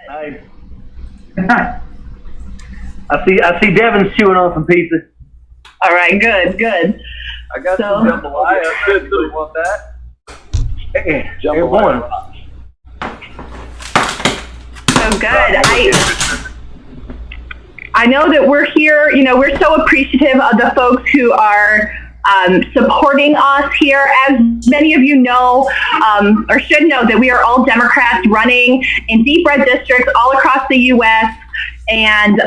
Nice. I see Devin's chewing on some pizza. All right, good. I got some jambalaya. Good. Do you want that? Hey, jambalaya. So good. I know that we're here, we're so appreciative of the folks who are supporting us here. As many of you know, or should know, that we are all Democrats running in deep red districts all across the U.S., and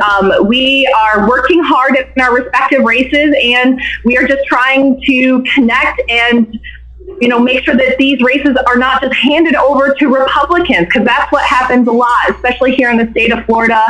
we are working hard in our respective races, and we are just trying to connect and make sure that these races are not just handed over to Republicans, because that's what happens a lot, especially here in the state of Florida.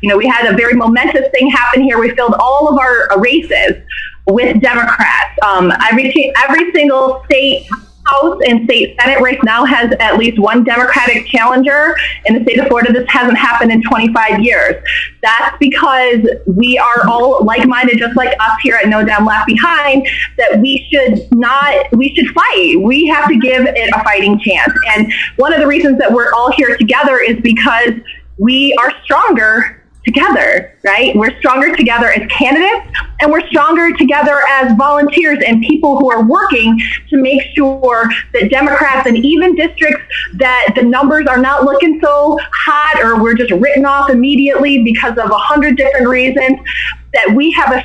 We had a very momentous thing happen here. We filled all of our races with Democrats. Every single state House and state Senate race now has at least one Democratic challenger. In the state of Florida, this hasn't happened in 25 years. That's because we are all like-minded, just like us here at No Dem Left Behind, that we should fight. We have to give it a fighting chance. And one of the reasons that we're all here together is because we are stronger together, right? We're stronger together as candidates, and we're stronger together as volunteers and people who are working to make sure that Democrats, and even districts that the numbers are not looking so hot, or we're just written off immediately because of 100 different reasons, that we have a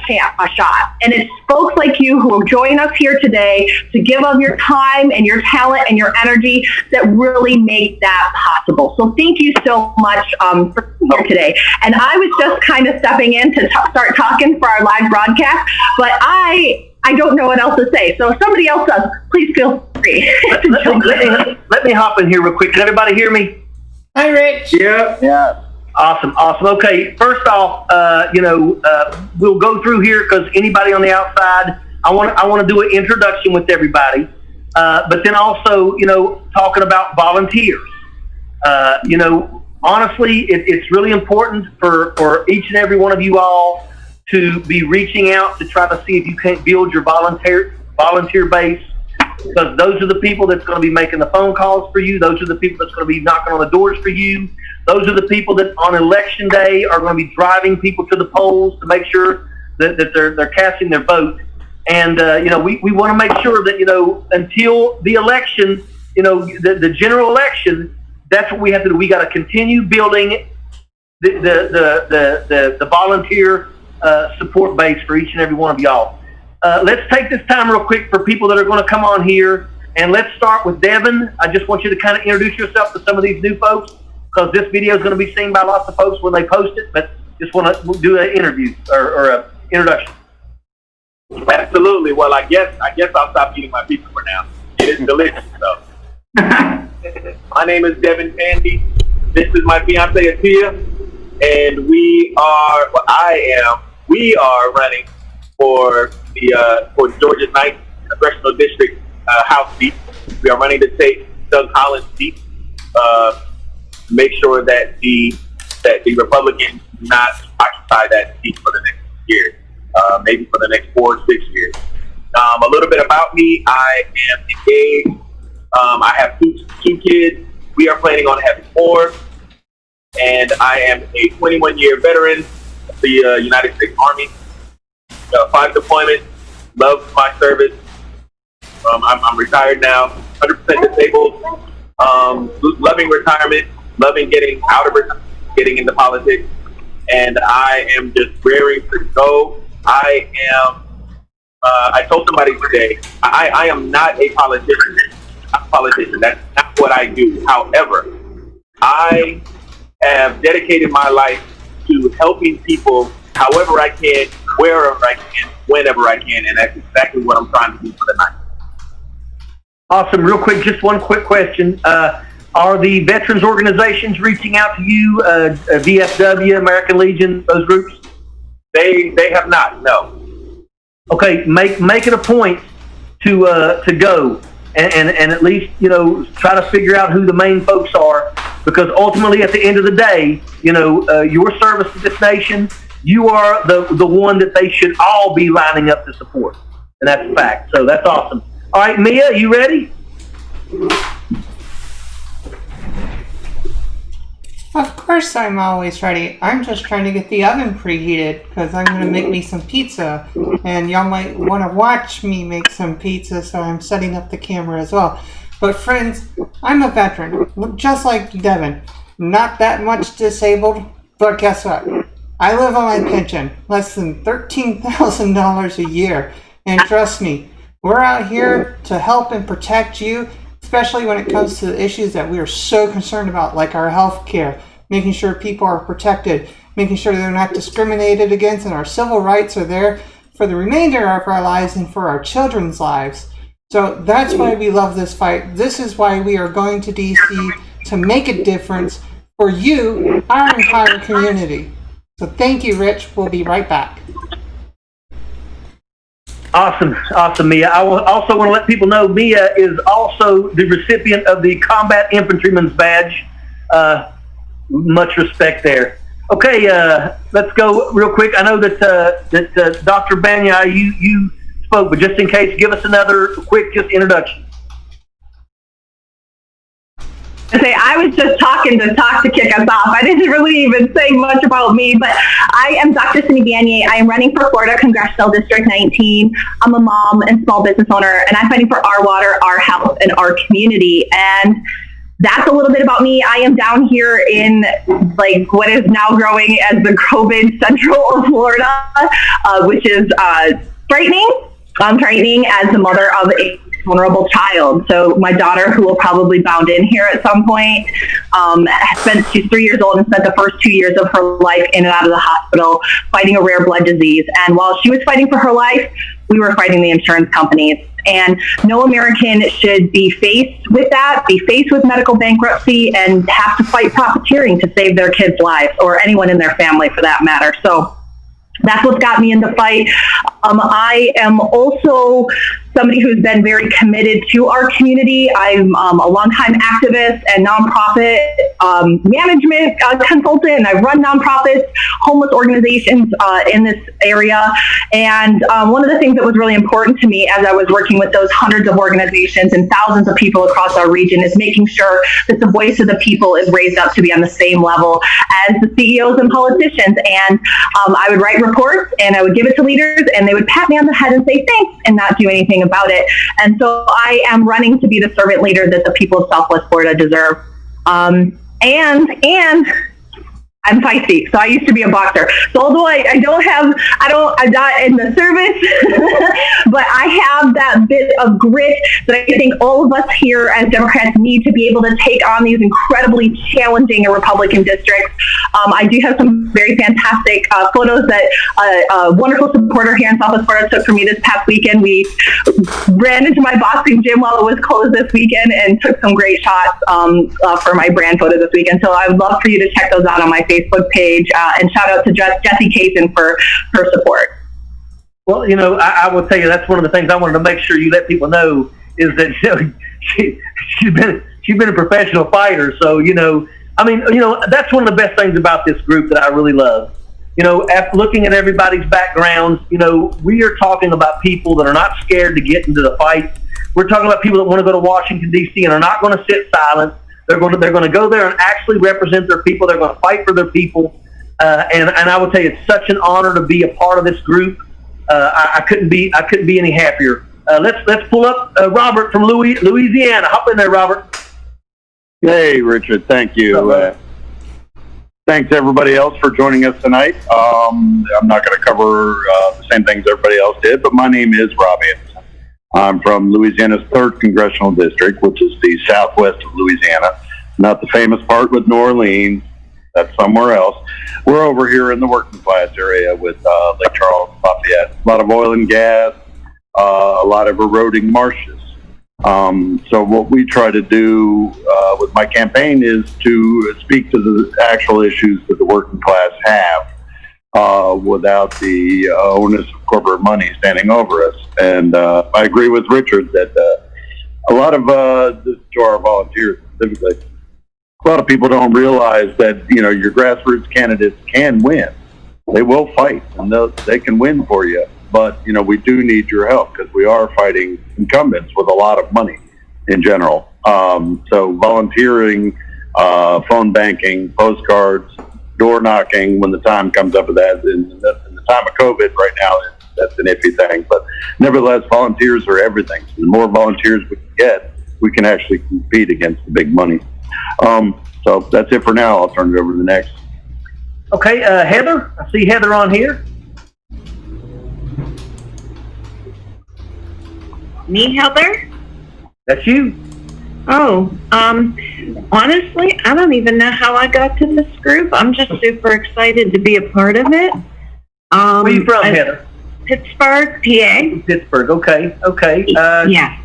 shot. And it's folks like you who join us here today to give of your time and your talent and your energy that really make that possible. So thank you so much for being here today. And I was just kind of stepping in to start talking for our live broadcast, but I don't know what else to say. So if somebody else does, please feel free. Let me hop in here real quick. Can everybody hear me? Hi, Rich. Yeah. Awesome. Okay, first off, we'll go through here because anybody on the outside, I want to do an introduction with everybody, but then also, talking about volunteers. Honestly, it's really important for each and every one of you all to be reaching out to try to see if you can't build your volunteer base, because those are the people that's going to be making the phone calls for you. Those are the people that's going to be knocking on the doors for you. Those are the people that on election day are going to be driving people to the polls to make sure that they're casting their vote. And, we want to make sure that, until the election, the general election, that's what we have to do. We got to continue building the volunteer support base for each and every one of y'all. Let's take this time real quick for people that are going to come on here. And let's start with Devin. I just want you to kind of introduce yourself to some of these new folks, because this video is going to be seen by lots of folks when they post it, but just want to do an interview or an introduction. Absolutely. Well, I guess I'll stop eating my pizza for now. It is delicious, though. My name is Devin Pandy. This is my fiance Atia, and we are running for the Georgia 9th Congressional District House seat. We are running to take Doug Collins' seat. Make sure that the Republicans do not occupy that seat for the next year, maybe for the next 4 or 6 years. A little bit about me: I am engaged. I have two kids. We are planning on having 4, and I am a 21-year veteran of the United States Army. 5 deployments. Love my service. I'm retired now, 100% disabled. Loving retirement. Loving getting out of it, getting into politics, and I am just raring to go. I told somebody today, I am not a politician. That's not what I do. However, I have dedicated my life to helping people however I can, wherever I can, whenever I can, and that's exactly what I'm trying to do for the night. Awesome. Real quick, just one quick question. Are the veterans organizations reaching out to you, VFW, American Legion, those groups? They have not, no. Okay, make it a point to go and at least, try to figure out who the main folks are, because ultimately at the end of the day, your service to this nation, you are the one that they should all be lining up to support. And that's a fact. So that's awesome. All right, Mia, you ready? Of course I'm always ready. I'm just trying to get the oven preheated because I'm going to make me some pizza. And y'all might want to watch me make some pizza, so I'm setting up the camera as well. But friends, I'm a veteran, just like Devin. Not that much disabled, but guess what? I live on my pension, less than $13,000 a year. And trust me, we're out here to help and protect you, especially when it comes to the issues that we are so concerned about, like our health care, making sure people are protected, making sure they're not discriminated against, and our civil rights are there for the remainder of our lives and for our children's lives. So that's why we love this fight. This is why we are going to DC to make a difference for you, our entire community. So thank you, Rich. We'll be right back. Awesome, Mia. I also want to let people know Mia is also the recipient of the Combat Infantryman's Badge. Much respect there. Okay, let's go real quick. I know that Dr. Banya, you spoke, but just in case, give us another quick introduction. I was just talking to kick us off. I didn't really even say much about me, but I am Dr. Cindy Banier. I am running for Florida Congressional District 19. I'm a mom and small business owner, and I'm fighting for our water, our health, and our community. And that's a little bit about me. I am down here in what is now growing as the COVID Central of Florida, which is frightening. Frightening as the mother of a vulnerable child. So my daughter, who will probably bound in here at some point, she's 3 years old and spent the first 2 years of her life in and out of the hospital fighting a rare blood disease. And while she was fighting for her life, we were fighting the insurance companies. And no American should be faced with that, be faced with medical bankruptcy, and have to fight profiteering to save their kids' lives, or anyone in their family for that matter. So that's what got me in the fight. I am also somebody who's been very committed to our community. I'm a longtime activist and nonprofit management consultant, and I've run nonprofits, homeless organizations in this area. And one of the things that was really important to me as I was working with those hundreds of organizations and thousands of people across our region is making sure that the voice of the people is raised up to be on the same level as the CEOs and politicians. And I would write reports and I would give it to leaders, and they would pat me on the head and say thanks and not do anything about it. And so I am running to be the servant leader that the people of Southwest Florida deserve. And I'm feisty, so I used to be a boxer. So although I'm not in the service, but I have that bit of grit that I think all of us here as Democrats need to be able to take on these incredibly challenging Republican districts. I do have some very fantastic photos that a wonderful supporter here in Southwest Florida took for me this past weekend. We ran into my boxing gym while it was closed this weekend and took some great shots for my brand photo this weekend. So I would love for you to check those out on my Facebook page, and shout out to Jesse Cason for her support. Well, I will tell you, that's one of the things I wanted to make sure you let people know is that she's been a professional fighter. So that's one of the best things about this group that I really love. After looking at everybody's backgrounds, we are talking about people that are not scared to get into the fight. We're talking about people that want to go to Washington D.C. and are not going to sit silent. They're going to go there and actually represent their people. They're going to fight for their people. And I will tell you, it's such an honor to be a part of this group. I couldn't be any happier. Let's pull up Robert from Louisiana. Hop in there, Robert. Hey, Richard. Thank you. Thanks everybody else for joining us tonight. I'm not going to cover the same things everybody else did, but my name is Rob Anderson. I'm from Louisiana's 3rd Congressional District, which is the southwest of Louisiana, not the famous part with New Orleans. That's somewhere else. We're over here in the working class area with Lake Charles, Lafayette. A lot of oil and gas, a lot of eroding marshes. So what we try to do with my campaign is to speak to the actual issues that the working class have without the onus of corporate money standing over us. And I agree with Richard that a lot of, to our volunteers specifically, a lot of people don't realize that, your grassroots candidates can win. They will fight, and they can win for you. But, we do need your help because we are fighting incumbents with a lot of money in general. So volunteering phone banking, postcards, door knocking when the time comes up with that. In the time of COVID right now, that's an iffy thing. But nevertheless, volunteers are everything. So the more volunteers we can get, we can actually compete against the big money. So that's it for now. I'll turn it over to the next. Okay, Heather. I see Heather on here. Me, Heather? That's you. Oh, honestly, I don't even know how I got to this group. I'm just super excited to be a part of it. Where are you from, Heather? Pittsburgh, PA. Pittsburgh. Okay. Yeah.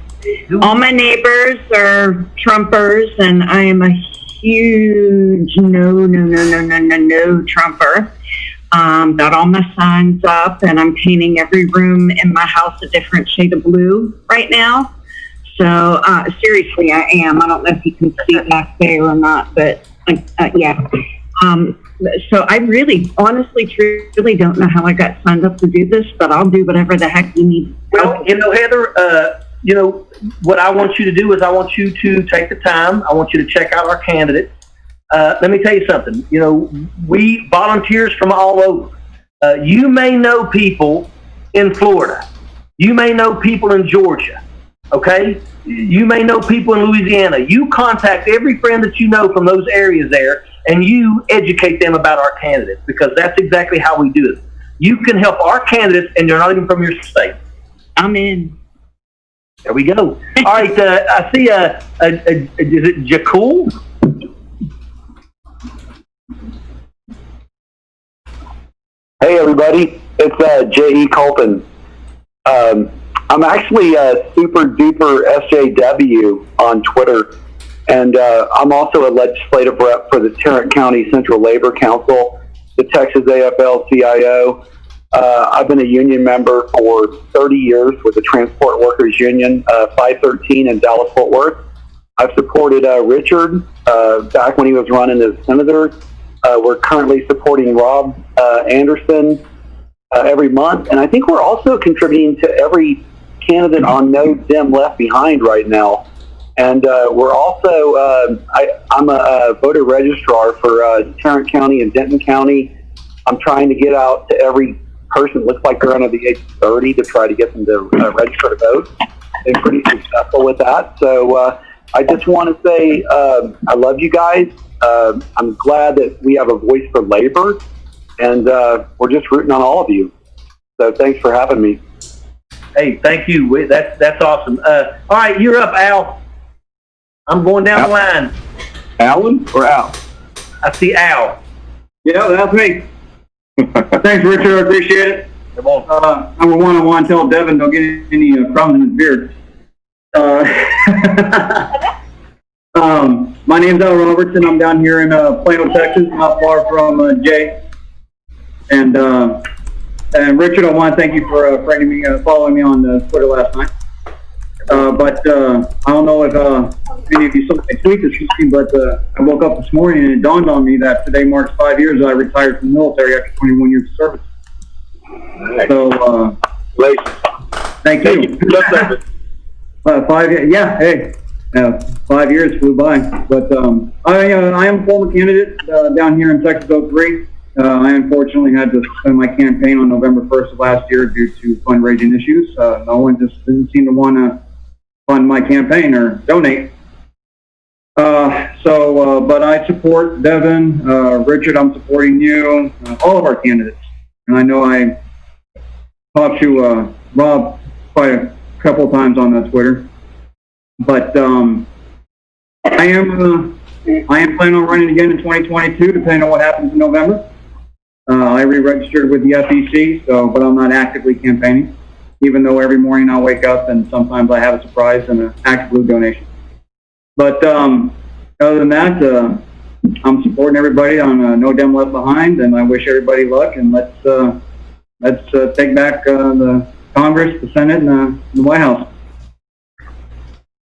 All my neighbors are Trumpers, and I am a huge no Trumper. Got all my signs up, and I'm painting every room in my house a different shade of blue right now. So, seriously, I am. I don't know if you can see back there or not, but, yeah. So I really, honestly, truly don't know how I got signed up to do this, but I'll do whatever the heck you need. Well, Heather, what I want you to do is I want you to take the time. I want you to check out our candidates. Let me tell you something. We volunteers from all over. You may know people in Florida. You may know people in Georgia. Okay? You may know people in Louisiana. You contact every friend that you know from those areas there, and you educate them about our candidates, because that's exactly how we do it. You can help our candidates, and they're not even from your state. I'm in. There we go. All right, I see is it Jakul? Hey everybody, it's J.E. Colton. I'm actually super duper SJW on Twitter, and I'm also a legislative rep for the Tarrant County Central Labor Council, the Texas AFL-CIO. I've been a union member for 30 years with the Transport Workers Union, 513 in Dallas-Fort Worth. I've supported Richard back when he was running as senator. We're currently supporting Rob Anderson every month, and I think we're also contributing to every candidate on No Dem Left Behind right now. And we're also, I'm a voter registrar for Tarrant County and Denton County. I'm trying to get out to every person that looks like they're under the age of 30 to try to get them to register to vote. Been pretty successful with that. So I just want to say I love you guys. I'm glad that we have a voice for labor, and we're just rooting on all of you. So thanks for having me. Hey, thank you. That's awesome. All right, you're up, Al. I'm going down the line. Alan or Al? I see Al. Yeah, that's me. Thanks, Richard. I appreciate it. Come on. Number one, I want to tell Devin don't get any crumbs in his beard. My name's Al Robertson. I'm down here in Plano, Texas, not far from Jay. And Richard, I want to thank you for following me on Twitter last night. But I don't know if any of you saw my tweet this evening, but I woke up this morning and it dawned on me that today marks 5 years that I retired from the military after 21 years of service. Nice. So, thank you. 5 years, yeah, hey. 5 years flew by, but I am a former candidate down here in Texas 03. I unfortunately had to suspend my campaign on November 1st of last year due to fundraising issues. No one just didn't seem to want to fund my campaign or donate. But I support Devin, Richard. I'm supporting you, all of our candidates, and I know I talked to Rob quite a couple of times on Twitter. But I am planning on running again in 2022, depending on what happens in November. I re-registered with the FEC, but I'm not actively campaigning, even though every morning I wake up and sometimes I have a surprise and an Act Blue donation. But other than that, I'm supporting everybody on No Dem Left Behind, and I wish everybody luck. And let's take back the Congress, the Senate, and the White House.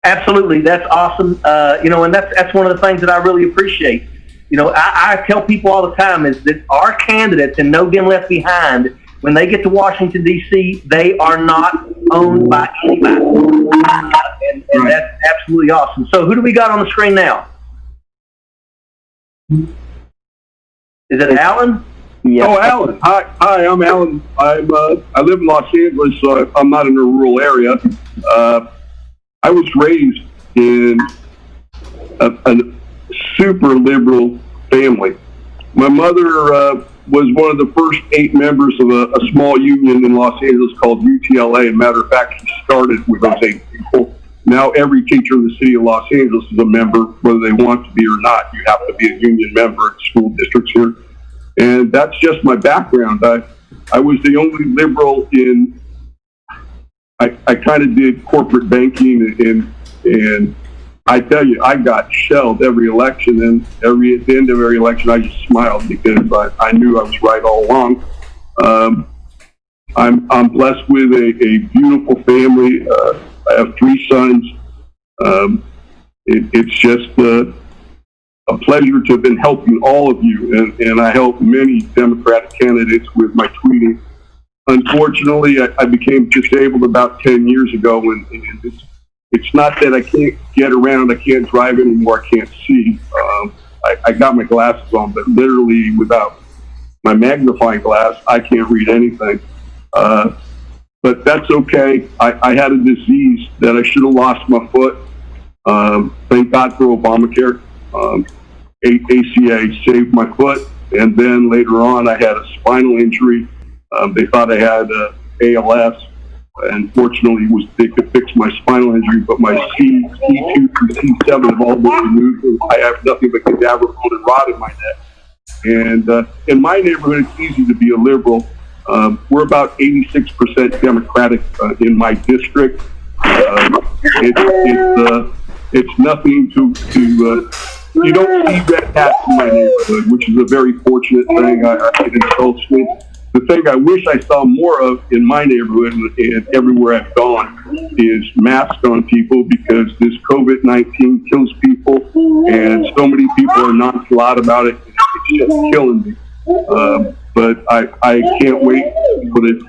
Absolutely, that's awesome. And that's one of the things that I really appreciate. I tell people all the time is that our candidates and No Dem Left Behind, when they get to Washington, D.C., they are not owned by anybody. And that's absolutely awesome. So who do we got on the screen now? Is it Alan? Oh, Alan. Hi, I'm Alan. I live in Los Angeles, so I'm not in a rural area. I was raised in a super liberal family. My mother was one of the first 8 members of a small union in Los Angeles called UTLA. Matter of fact, she started with those 8 people. Now every teacher in the city of Los Angeles is a member, whether they want to be or not. You have to be a union member at school districts here. And that's just my background. I was the only liberal in, I kind of did corporate banking, and I tell you, I got shelled every election, and at the end of every election, I just smiled because I knew I was right all along. I'm blessed with a beautiful family. I have 3 sons. It's just a pleasure to have been helping all of you, and I helped many Democratic candidates with my tweeting. Unfortunately, I became disabled about 10 years ago, and it's not that I can't get around, I can't drive anymore, I can't see. I got my glasses on, but literally without my magnifying glass, I can't read anything. But that's okay. I had a disease that I should have lost my foot. Thank God for Obamacare. ACA saved my foot, and then later on I had a spinal injury. They thought I had ALS, and fortunately they could fix my spinal injury, but my C2 through C7 have all been removed. I have nothing but cadaver bone and rod in my neck. And in my neighborhood, it's easy to be a liberal. We're about 86% Democratic in my district. It's nothing to you don't see red hats in my neighborhood, which is a very fortunate thing. It insults me. The thing I wish I saw more of in my neighborhood and everywhere I've gone is masks on people, because this COVID-19 kills people, and so many people are nonchalant about it. It's just killing me. But I can't wait for the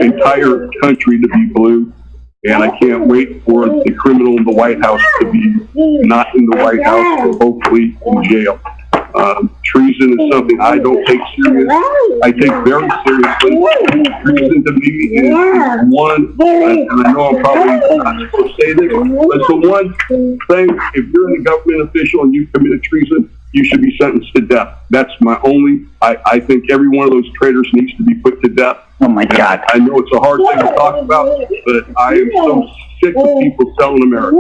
entire country to be blue. And I can't wait for the criminal in the White House to be not in the White House, or hopefully in jail. Treason is something I don't take serious. I take very seriously. Treason to me is one, and I know I'm probably not supposed to say this, but it's the one thing, if you're a government official and you committed treason, you should be sentenced to death. That's my only, I think every one of those traitors needs to be put to death. Oh my God. I know it's a hard thing to talk about, but I am so sick of people selling America.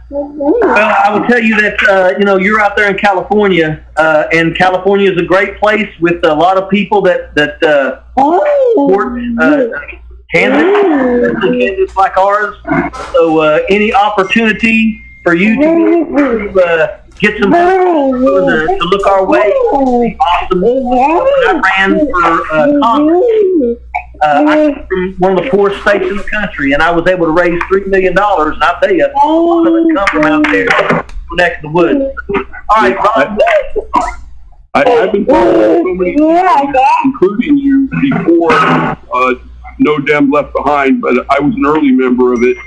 Well, I will tell you that, you're out there in California, and California is a great place with a lot of people that support candidates like ours. So any opportunity for you to get some to look our way would be awesome. When I ran for Congress, I came from one of the poorest states in the country, and I was able to raise $3 million. And I'll tell you, a lot of it come from out there, next to the woods. All right, Rob. I've been following so many people, including you, before No Dem Left Behind, but I was an early member of it.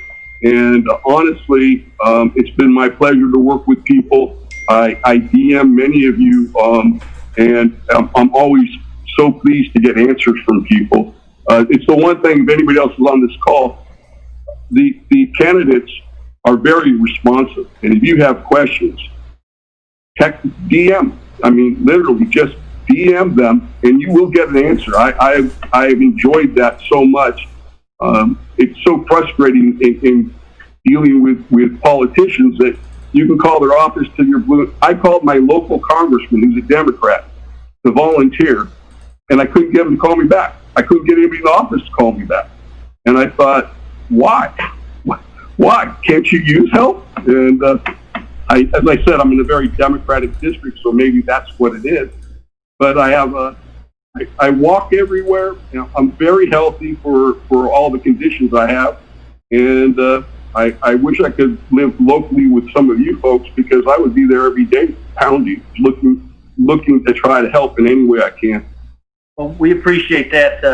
And honestly, it's been my pleasure to work with people. I DM many of you, and I'm always so pleased to get answers from people. It's the one thing, if anybody else is on this call, the candidates are very responsive. And if you have questions, text, DM. I mean, literally just DM them and you will get an answer. I have enjoyed that so much. It's so frustrating in dealing with politicians that you can call their office to your blue. I called my local congressman, who's a Democrat, to volunteer, and I couldn't get him to call me back. I couldn't get anybody in the office to call me back. And I thought, why? Why? Can't you use help? And as I said, I'm in a very Democratic district, so maybe that's what it is. But I have I walk everywhere. I'm very healthy for all the conditions I have. And I wish I could live locally with some of you folks, because I would be there every day, pounding, looking to try to help in any way I can. Well, we appreciate that.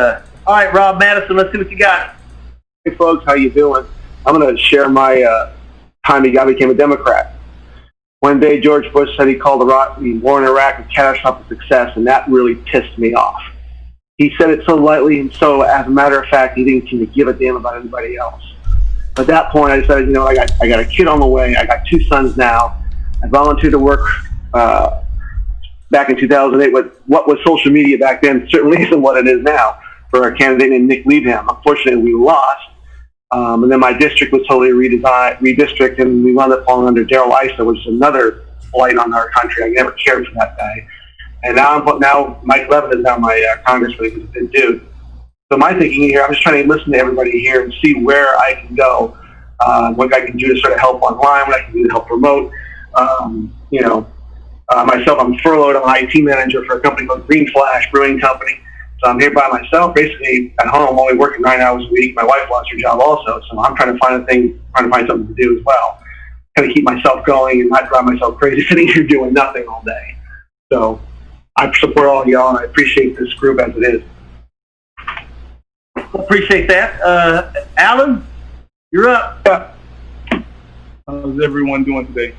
All right, Rob Madison, let's see what you got. Hey, folks, how you doing? I'm going to share my time I became a Democrat. one day George Bush said he called the war in Iraq a catastrophic success, and that really pissed me off. He said it so lightly, and so, as a matter of fact, he didn't seem to give a damn about anybody else. At that point, I decided, I got a kid on the way. I got 2 sons now. I volunteered to work back in 2008 with what was social media back then certainly isn't what it is now, for a candidate named Nick Leadham. Unfortunately, we lost. And then my district was totally redistricted, and we wound up falling under Darrell Issa, which is another blight on our country. I never cared for that guy. And now Mike Levin is now my congressman. He's a good dude. So my thinking here, I'm just trying to listen to everybody here and see where I can go, what I can do to sort of help online, what I can do to help promote. Myself, I'm furloughed. I'm an IT manager for a company called Green Flash Brewing Company. So I'm here by myself, basically at home, only working 9 hours a week. My wife lost her job also, so I'm trying to find something to do as well. Kind of keep myself going and not drive myself crazy sitting here doing nothing all day. So I support all of y'all, and I appreciate this group as it is. Appreciate that. Alan, you're up. Yeah. How's everyone doing today?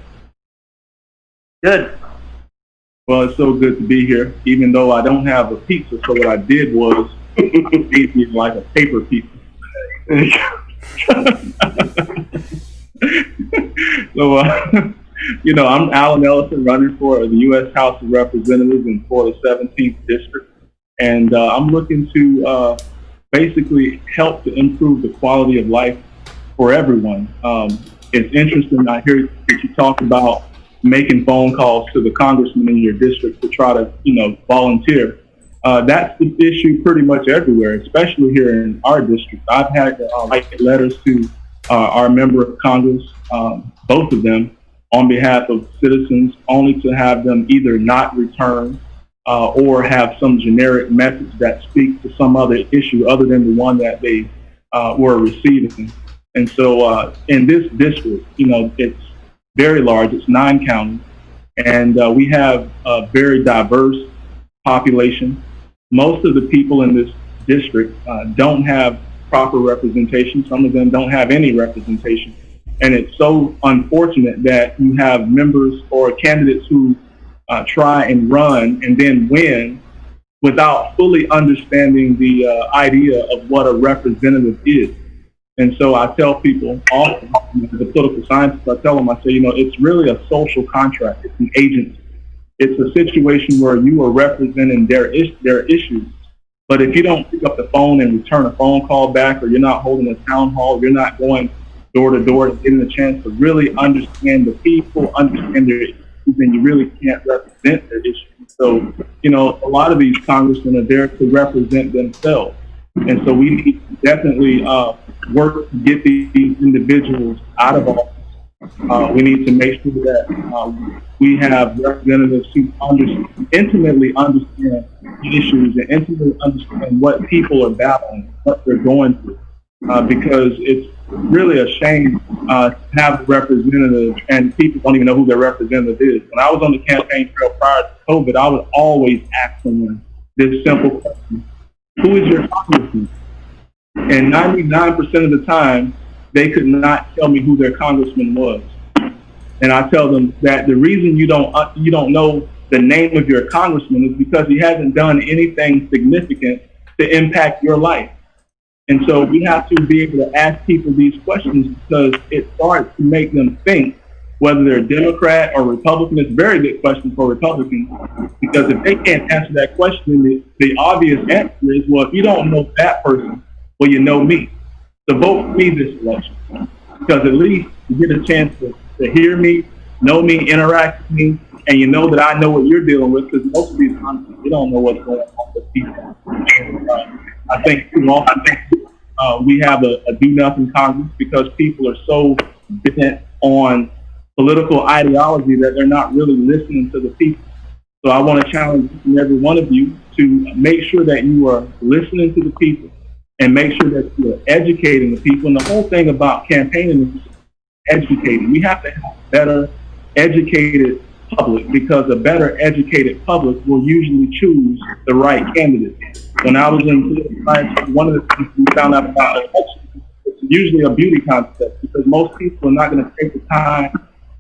Good. Well, it's so good to be here, even though I don't have a pizza. So what I did was eat me like a paper pizza. So, I'm Alan Ellison, running for the U.S. House of Representatives in Florida 17th District. And I'm looking to basically help to improve the quality of life for everyone. It's interesting, I hear that you talk about making phone calls to the congressman in your district to try to, volunteer. That's the issue pretty much everywhere, especially here in our district. I've had to write letters to our member of Congress, both of them, on behalf of citizens, only to have them either not return or have some generic message that speaks to some other issue other than the one that they were receiving. And so in this district, it's very large. It's 9 counties, and we have a very diverse population. Most of the people in this district don't have proper representation. Some of them don't have any representation. And it's so unfortunate that you have members or candidates who try and run and then win without fully understanding the idea of what a representative is. And so I tell people often, as a political scientist, I tell them, I say, it's really a social contract. It's an agency. It's a situation where you are representing their issues. But if you don't pick up the phone and return a phone call back, or you're not holding a town hall, you're not going door to door and getting a chance to really understand the people, understand their issues, then you really can't represent their issues. So, a lot of these congressmen are there to represent themselves. And so we need to definitely work to get these individuals out of office. We need to make sure that we have representatives who intimately understand the issues and intimately understand what people are battling, what they're going through. Because it's really a shame to have a representative and people don't even know who their representative is. When I was on the campaign trail prior to COVID, I would always ask someone this simple question: who is your congressman? And 99% of the time, they could not tell me who their congressman was. And I tell them that the reason you don't know the name of your congressman is because he hasn't done anything significant to impact your life. And so we have to be able to ask people these questions because it starts to make them think whether they're Democrat or Republican. It's a very good question for Republicans, because if they can't answer that question, the obvious answer is, well, if you don't know that person, well, you know me. So vote for me this election, because at least you get a chance to hear me, know me, interact with me, and you know that I know what you're dealing with, because most of these times you don't know what's going on with people. And, I think too often we have a do-nothing Congress because people are so bent on political ideology that they're not really listening to the people. So I want to challenge each and every one of you to make sure that you are listening to the people and make sure that you are educating the people. And the whole thing about campaigning is educating. We have to have a better educated public, because a better educated public will usually choose the right candidate. When I was in political science, one of the things we found out about elections, it's usually a beauty contest, because most people are not going to take the time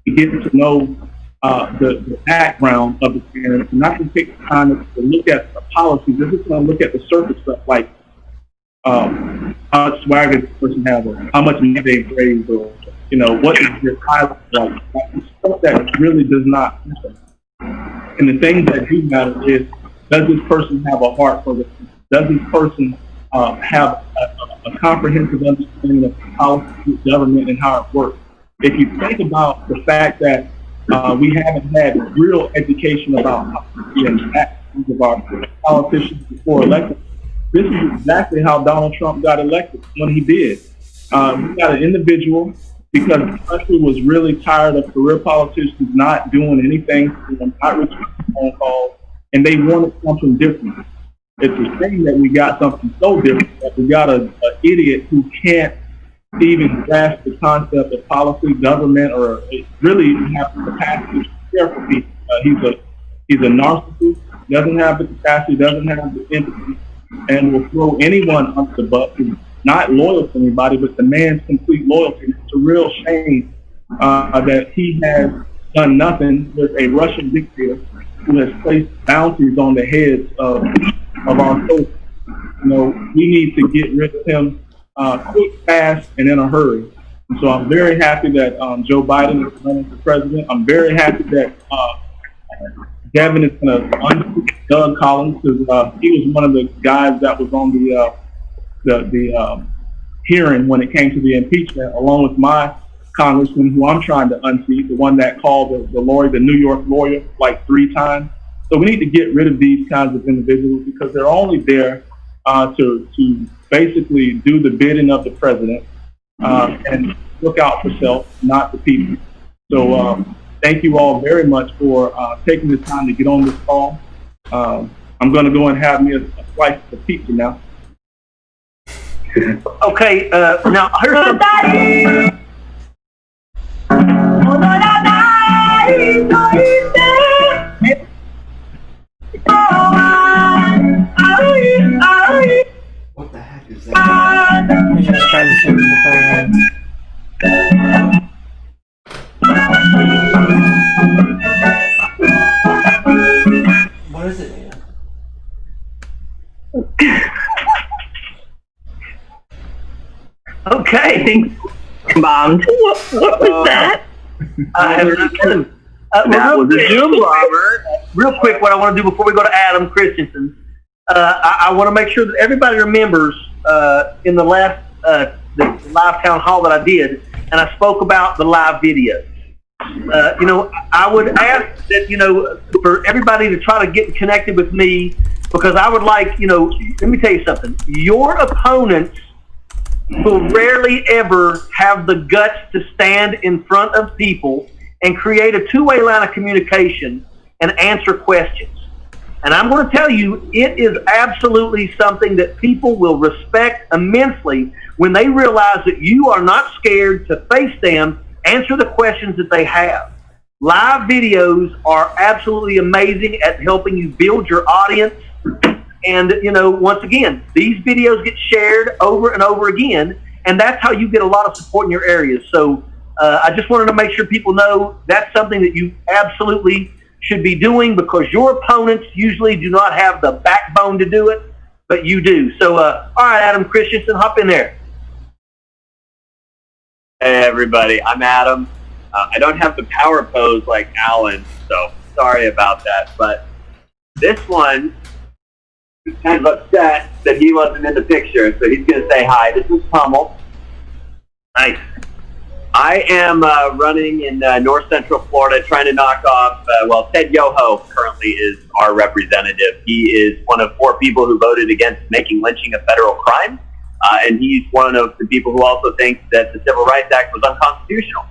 to get to know the background of the candidates, and not to take the time to look at the policies. They're just going to look at the surface stuff, like how much swagger this person has, or how much money they've raised, or what is their title like. Stuff that really does not happen. And the things that do matter is, does this person have a heart for this? Does this person have a comprehensive understanding of policy, government, and how it works? If you think about the fact that we haven't had real education about policy and actions of our politicians before election, this is exactly how Donald Trump got elected when he did. We got an individual, because the country was really tired of career politicians not doing anything, not returning phone calls, and they wanted something different. It's a shame that we got something so different, that we got an idiot who can't even grasp the concept of policy, government, or really have the capacity to care for people. He's a narcissist, doesn't have the capacity, doesn't have the empathy, and will throw anyone under the bus who's not loyal to anybody, but demands complete loyalty. It's a real shame that he has done nothing with a Russian dictator who has placed bounties on the heads of our soldiers. We need to get rid of him quick, fast, and in a hurry. And so I'm very happy that Joe Biden is running for president. I'm very happy that Devin is going to unseat Doug Collins, because he was one of the guys that was on the hearing when it came to the impeachment, along with my congressman, who I'm trying to unseat, the one that called the lawyer, the New York lawyer, like 3 times. So we need to get rid of these kinds of individuals, because they're only there to basically do the bidding of the president and look out for self, not the people. So thank you all very much for taking the time to get on this call. I'm going to go and have me a slice of pizza now. Okay, now here's something. What the heck is that? I just tried to sing the phone. What is it, man? Okay. Bombed. What was that? That was a Zoom robber. Real quick, what I want to do before we go to Adam Christensen, I want to make sure that everybody remembers in the last the live town hall that I did, and I spoke about the live videos. I would ask that, for everybody to try to get connected with me, because I would like, let me tell you something. Your opponents will rarely ever have the guts to stand in front of people and create a two-way line of communication and answer questions. And I'm going to tell you, it is absolutely something that people will respect immensely when they realize that you are not scared to face them, answer the questions that they have. Live videos are absolutely amazing at helping you build your audience. And, once again, these videos get shared over and over again, and that's how you get a lot of support in your areas. So I just wanted to make sure people know that's something that you absolutely should be doing, because your opponents usually do not have the backbone to do it, but you do. So, all right, Adam Christensen, hop in there. Hey, everybody. I'm Adam. I don't have the power pose like Alan, so sorry about that. But this one is kind of upset that he wasn't in the picture, so he's going to say hi. This is Pummel. Nice. I am running in North Central Florida, trying to knock off, Ted Yoho currently is our representative. He is one of 4 people who voted against making lynching a federal crime, and he's one of the people who also thinks that the Civil Rights Act was unconstitutional.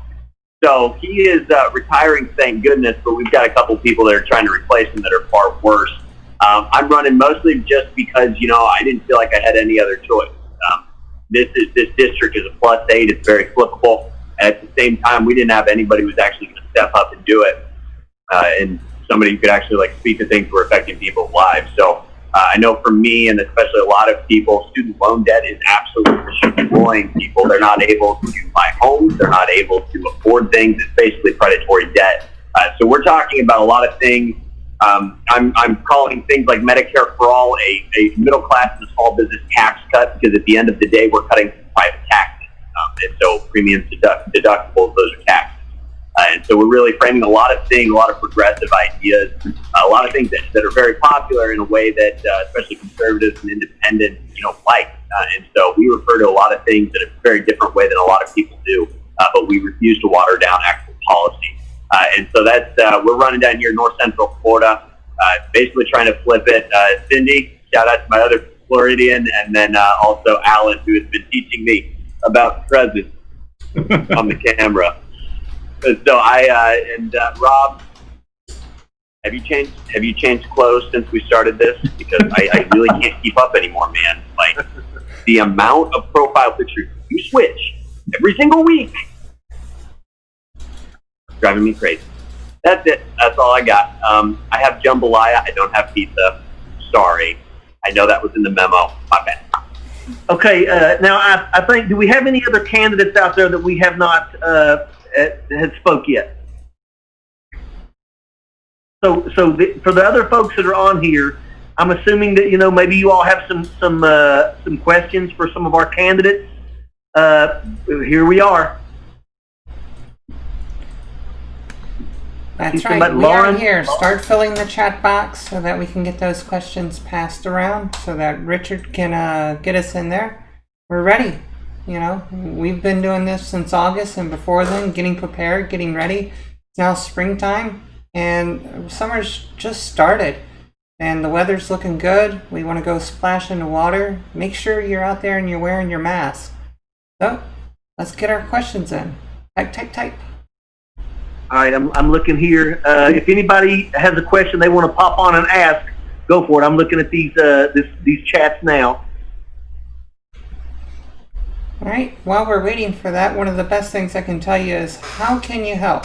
So he is retiring, thank goodness, but we've got a couple people that are trying to replace him that are far worse. I'm running mostly just because, I didn't feel like I had any other choice. This district is a +8. It's very flippable. And at the same time, we didn't have anybody who was actually going to step up and do it, and somebody who could actually speak to things that were affecting people's lives. So I know for me, and especially a lot of people, student loan debt is absolutely destroying people. They're not able to buy homes. They're not able to afford things. It's basically predatory debt So we're talking about a lot of things. I'm calling things like Medicare for All a middle class and small business tax cut, because at the end of the day, we're cutting private taxes. And so premiums, deductibles, those are taxes. And so we're really framing a lot of things, a lot of progressive ideas, a lot of things that are very popular in a way that especially conservatives and independents, like. And so we refer to a lot of things in a very different way than a lot of people do, but we refuse to water down actual policy. And so that's we're running down here in North Central Florida, basically trying to flip it. Cindy, shout out to my other Floridian, and then also Alan, who has been teaching me about presence on the camera. So Rob, have you changed clothes since we started this? Because I really can't keep up anymore, man. Like the amount of profile pictures you switch every single week, driving me crazy. That's it. That's all I got. I have jambalaya. I don't have pizza. Sorry. I know that was in the memo. My bad. Okay. Now I think, do we have any other candidates out there that we have not had spoke yet? So for the other folks that are on here, I'm assuming that maybe you all have some questions for some of our candidates. Here we are. That's right. We are here. Start filling the chat box so that we can get those questions passed around, so that Richard can get us in there. We're ready. We've been doing this since August, and before then, getting prepared, getting ready. It's now springtime, and summer's just started, and the weather's looking good. We want to go splash in the water. Make sure you're out there and you're wearing your mask. So, let's get our questions in. Type. All right, I'm looking here. If anybody has a question they want to pop on and ask, go for it. I'm looking at these chats now. All right, while we're waiting for that, one of the best things I can tell you is, how can you help?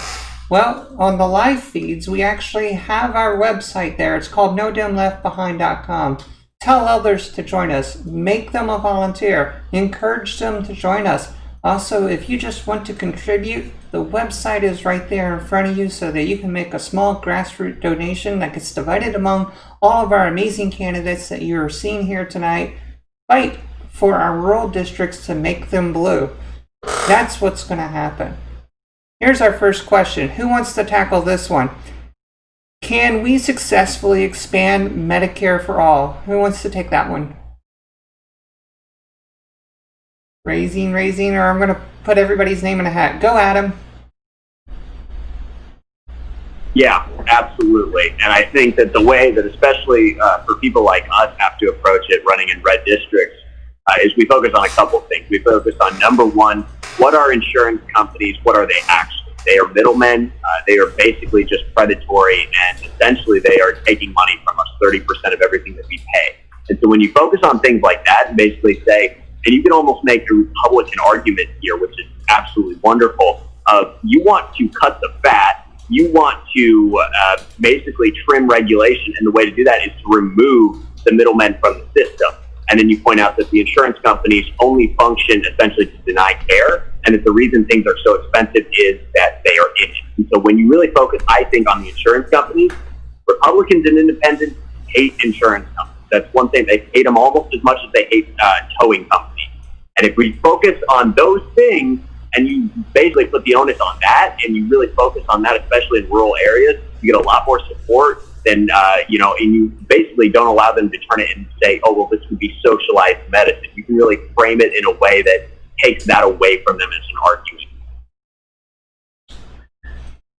Well, on the live feeds, we actually have our website there. It's called NoDemLeftBehind.com. Tell others to join us. Make them a volunteer. Encourage them to join us. Also, if you just want to contribute, the website is right there in front of you so that you can make a small grassroots donation that gets divided among all of our amazing candidates that you are seeing here tonight. Fight for our rural districts to make them blue. That's what's going to happen. Here's our first question. Who wants to tackle this one? Can we successfully expand Medicare for all? Who wants to take that one? Raising, or I'm going to put everybody's name in a hat. Go, Adam. Yeah, absolutely. And I think that the way that especially for people like us have to approach it running in red districts is we focus on a couple of things. We focus on, number one, what are insurance companies, what are they actually? They are middlemen. They are basically just predatory, and essentially they are taking money from us, 30% of everything that we pay. And so when you focus on things like that and basically say, and you can almost make a Republican argument here, which is absolutely wonderful, you want to cut the fat, you want to basically trim regulation, and the way to do that is to remove the middlemen from the system. And then you point out that the insurance companies only function essentially to deny care, and that the reason things are so expensive is that they are in it. And so when you really focus, I think, on the insurance companies, Republicans and independents hate insurance companies. That's one thing. They hate them almost as much as they hate towing companies. And if we focus on those things, and you basically put the onus on that, and you really focus on that, especially in rural areas, you get a lot more support than, and you basically don't allow them to turn it and say, oh, well, this would be socialized medicine. You can really frame it in a way that takes that away from them as an argument.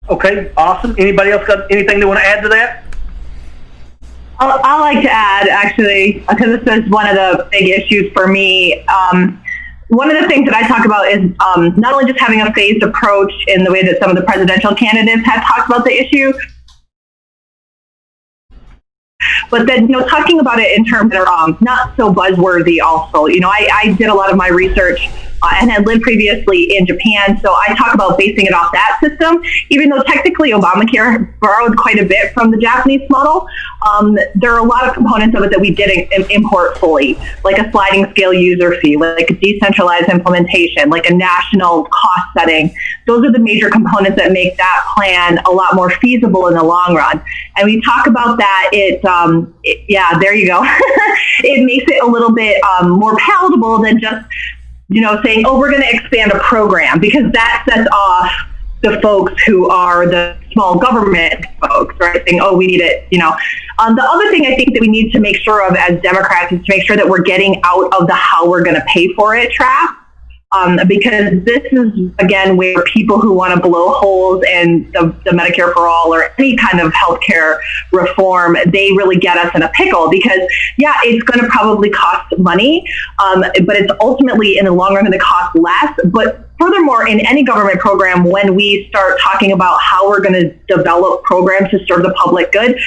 Okay, awesome. Anybody else got anything they want to add to that? I'd like to add, actually, because this is one of the big issues for me. One of the things that I talk about is not only just having a phased approach in the way that some of the presidential candidates have talked about the issue, but then, talking about it in terms that are not so buzzworthy also. I did a lot of my research and had lived previously in Japan. So I talk about basing it off that system, even though technically Obamacare borrowed quite a bit from the Japanese model. There are a lot of components of it that we did import fully, like a sliding scale user fee, like a decentralized implementation, like a national cost setting. Those are the major components that make that plan a lot more feasible in the long run. And we talk about that, yeah, there you go. It makes it a little bit more palatable than just, saying, oh, we're going to expand a program, because that sets off the folks who are the small government folks, right? Saying, oh, we need it, The other thing I think that we need to make sure of as Democrats is to make sure that we're getting out of the how we're going to pay for it trap. Because this is, again, where people who want to blow holes in the Medicare for All or any kind of healthcare reform, they really get us in a pickle, because, yeah, it's going to probably cost money, but it's ultimately in the long run going to cost less. But furthermore, in any government program, when we start talking about how we're going to develop programs to serve the public good,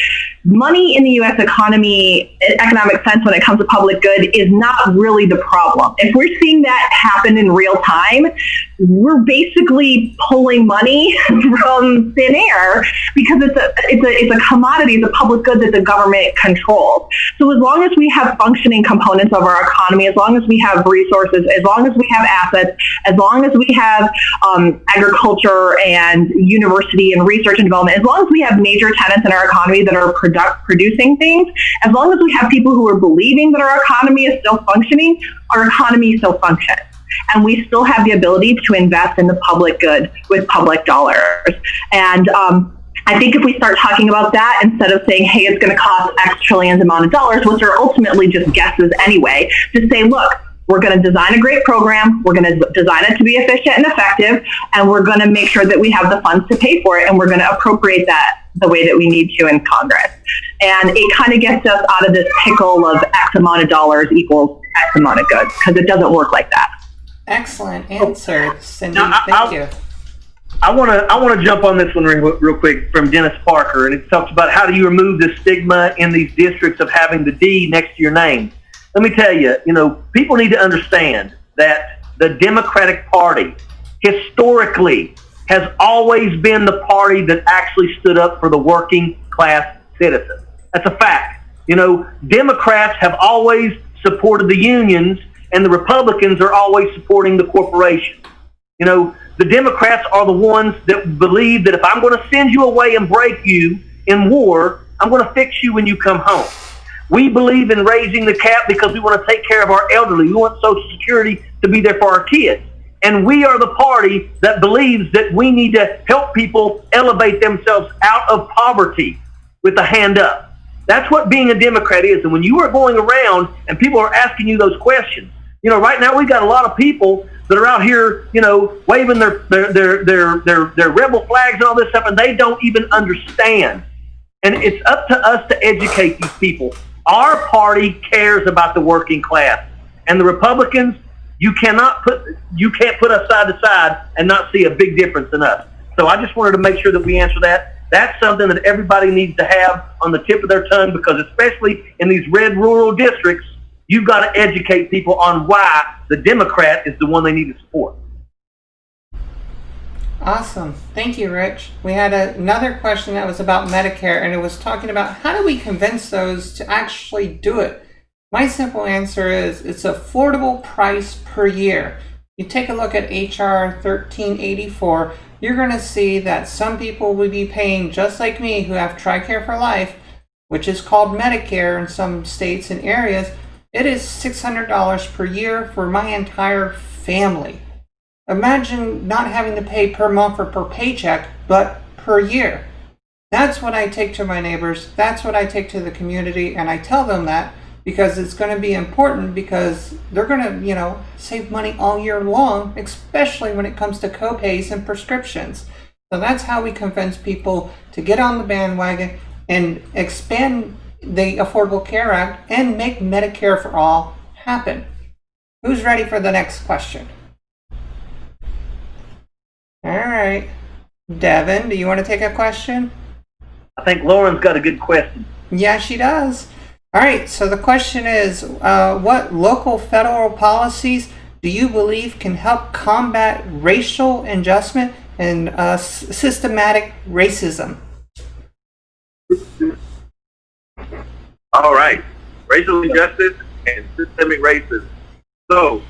money in the U.S. economy, economic sense when it comes to public good, is not really the problem. If we're seeing that happen in real time, we're basically pulling money from thin air, because it's a commodity, it's a public good that the government controls. So as long as we have functioning components of our economy, as long as we have resources, as long as we have assets, as long as we have agriculture and university and research and development, as long as we have major tenants in our economy that are producing things, as long as we have people who are believing that our economy is still functioning, our economy still functions. And we still have the ability to invest in the public good with public dollars. And I think if we start talking about that, instead of saying, hey, it's going to cost X trillions amount of dollars, which are ultimately just guesses anyway, to say, look, we're going to design a great program, we're going to design it to be efficient and effective, and we're going to make sure that we have the funds to pay for it, and we're going to appropriate that the way that we need to in Congress. And it kind of gets us out of this pickle of X amount of dollars equals X amount of goods, because it doesn't work like that. Excellent answer, Cindy. Now, Thank you. I want to jump on this one real quick from Dennis Parker, and it talks about how do you remove the stigma in these districts of having the D next to your name. Let me tell you, people need to understand that the Democratic Party historically has always been the party that actually stood up for the working class citizen. That's a fact. Democrats have always supported the unions, and the Republicans are always supporting the corporations. The Democrats are the ones that believe that if I'm going to send you away and break you in war, I'm going to fix you when you come home. We believe in raising the cap because we want to take care of our elderly. We want Social Security to be there for our kids. And we are the party that believes that we need to help people elevate themselves out of poverty with a hand up. That's what being a Democrat is. And when you are going around and people are asking you those questions, right now we've got a lot of people that are out here, waving their rebel flags and all this stuff, and they don't even understand. And it's up to us to educate these people. Our party cares about the working class, and the Republicans, you can't put us side to side and not see a big difference in us. So I just wanted to make sure that we answer that. That's something that everybody needs to have on the tip of their tongue, because especially in these red rural districts, you've got to educate people on why the Democrat is the one they need to support. Awesome. Thank you, Rich. We had another question that was about Medicare, and it was talking about how do we convince those to actually do it? My simple answer is it's affordable price per year. You take a look at HR 1384, you're going to see that some people will be paying just like me who have TRICARE for Life, which is called Medicare in some states and areas. It is $600 per year for my entire family. Imagine not having to pay per month or per paycheck, but per year. That's what I take to my neighbors. That's what I take to the community. And I tell them that because it's going to be important, because they're going to, save money all year long, especially when it comes to co-pays and prescriptions. So that's how we convince people to get on the bandwagon and expand the Affordable Care Act and make Medicare for All happen. Who's ready for the next question? All right. Devin, do you want to take a question? I think Lauren's got a good question. Yeah, she does. All right, so the question is, what local federal policies do you believe can help combat racial injustice and systematic racism? All right. Racial injustice and systemic racism. So,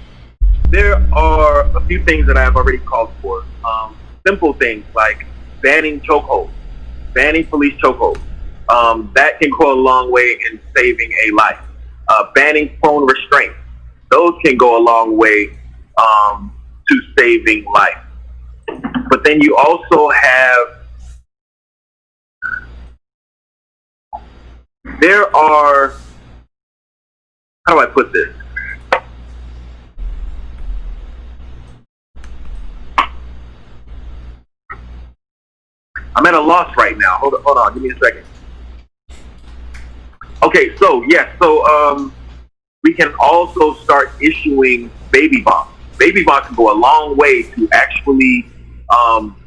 there are a few things that I have already called for. Simple things like banning chokeholds, banning police chokeholds. That can go a long way in saving a life. Banning phone restraint. Those can go a long way to saving life. But then you also have, there are, how do I put this? I'm at a loss right now. Hold on, give me a second. Okay, so yes, we can also start issuing baby bonds. Baby bonds can go a long way to actually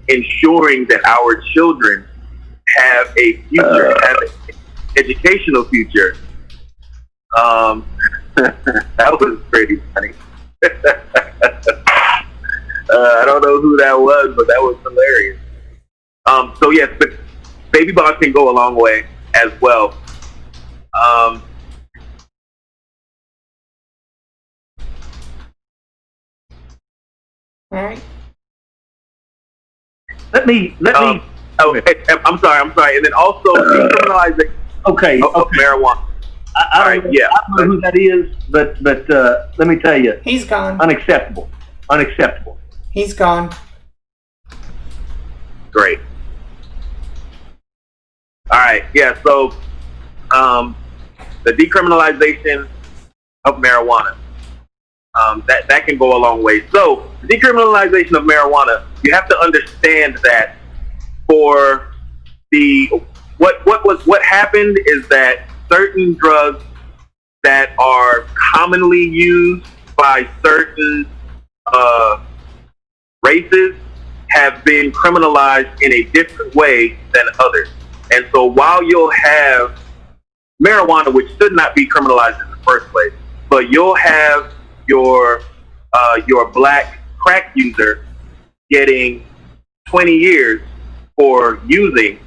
ensuring that our children have a future, have an educational future. That was pretty funny. I don't know who that was, but that was hilarious. So yes, but baby bonds can go a long way as well. All right. Let me. Oh, I'm sorry. And then also decriminalizing of marijuana. I don't know who that is, but let me tell you, he's gone. Unacceptable. He's gone. Great. All right. Yeah. So, the decriminalization of marijuana. That can go a long way. So, the decriminalization of marijuana, you have to understand that for what happened is that certain drugs that are commonly used by certain races have been criminalized in a different way than others. And so while you'll have marijuana, which should not be criminalized in the first place, but you'll have your black crack user getting 20 years for using,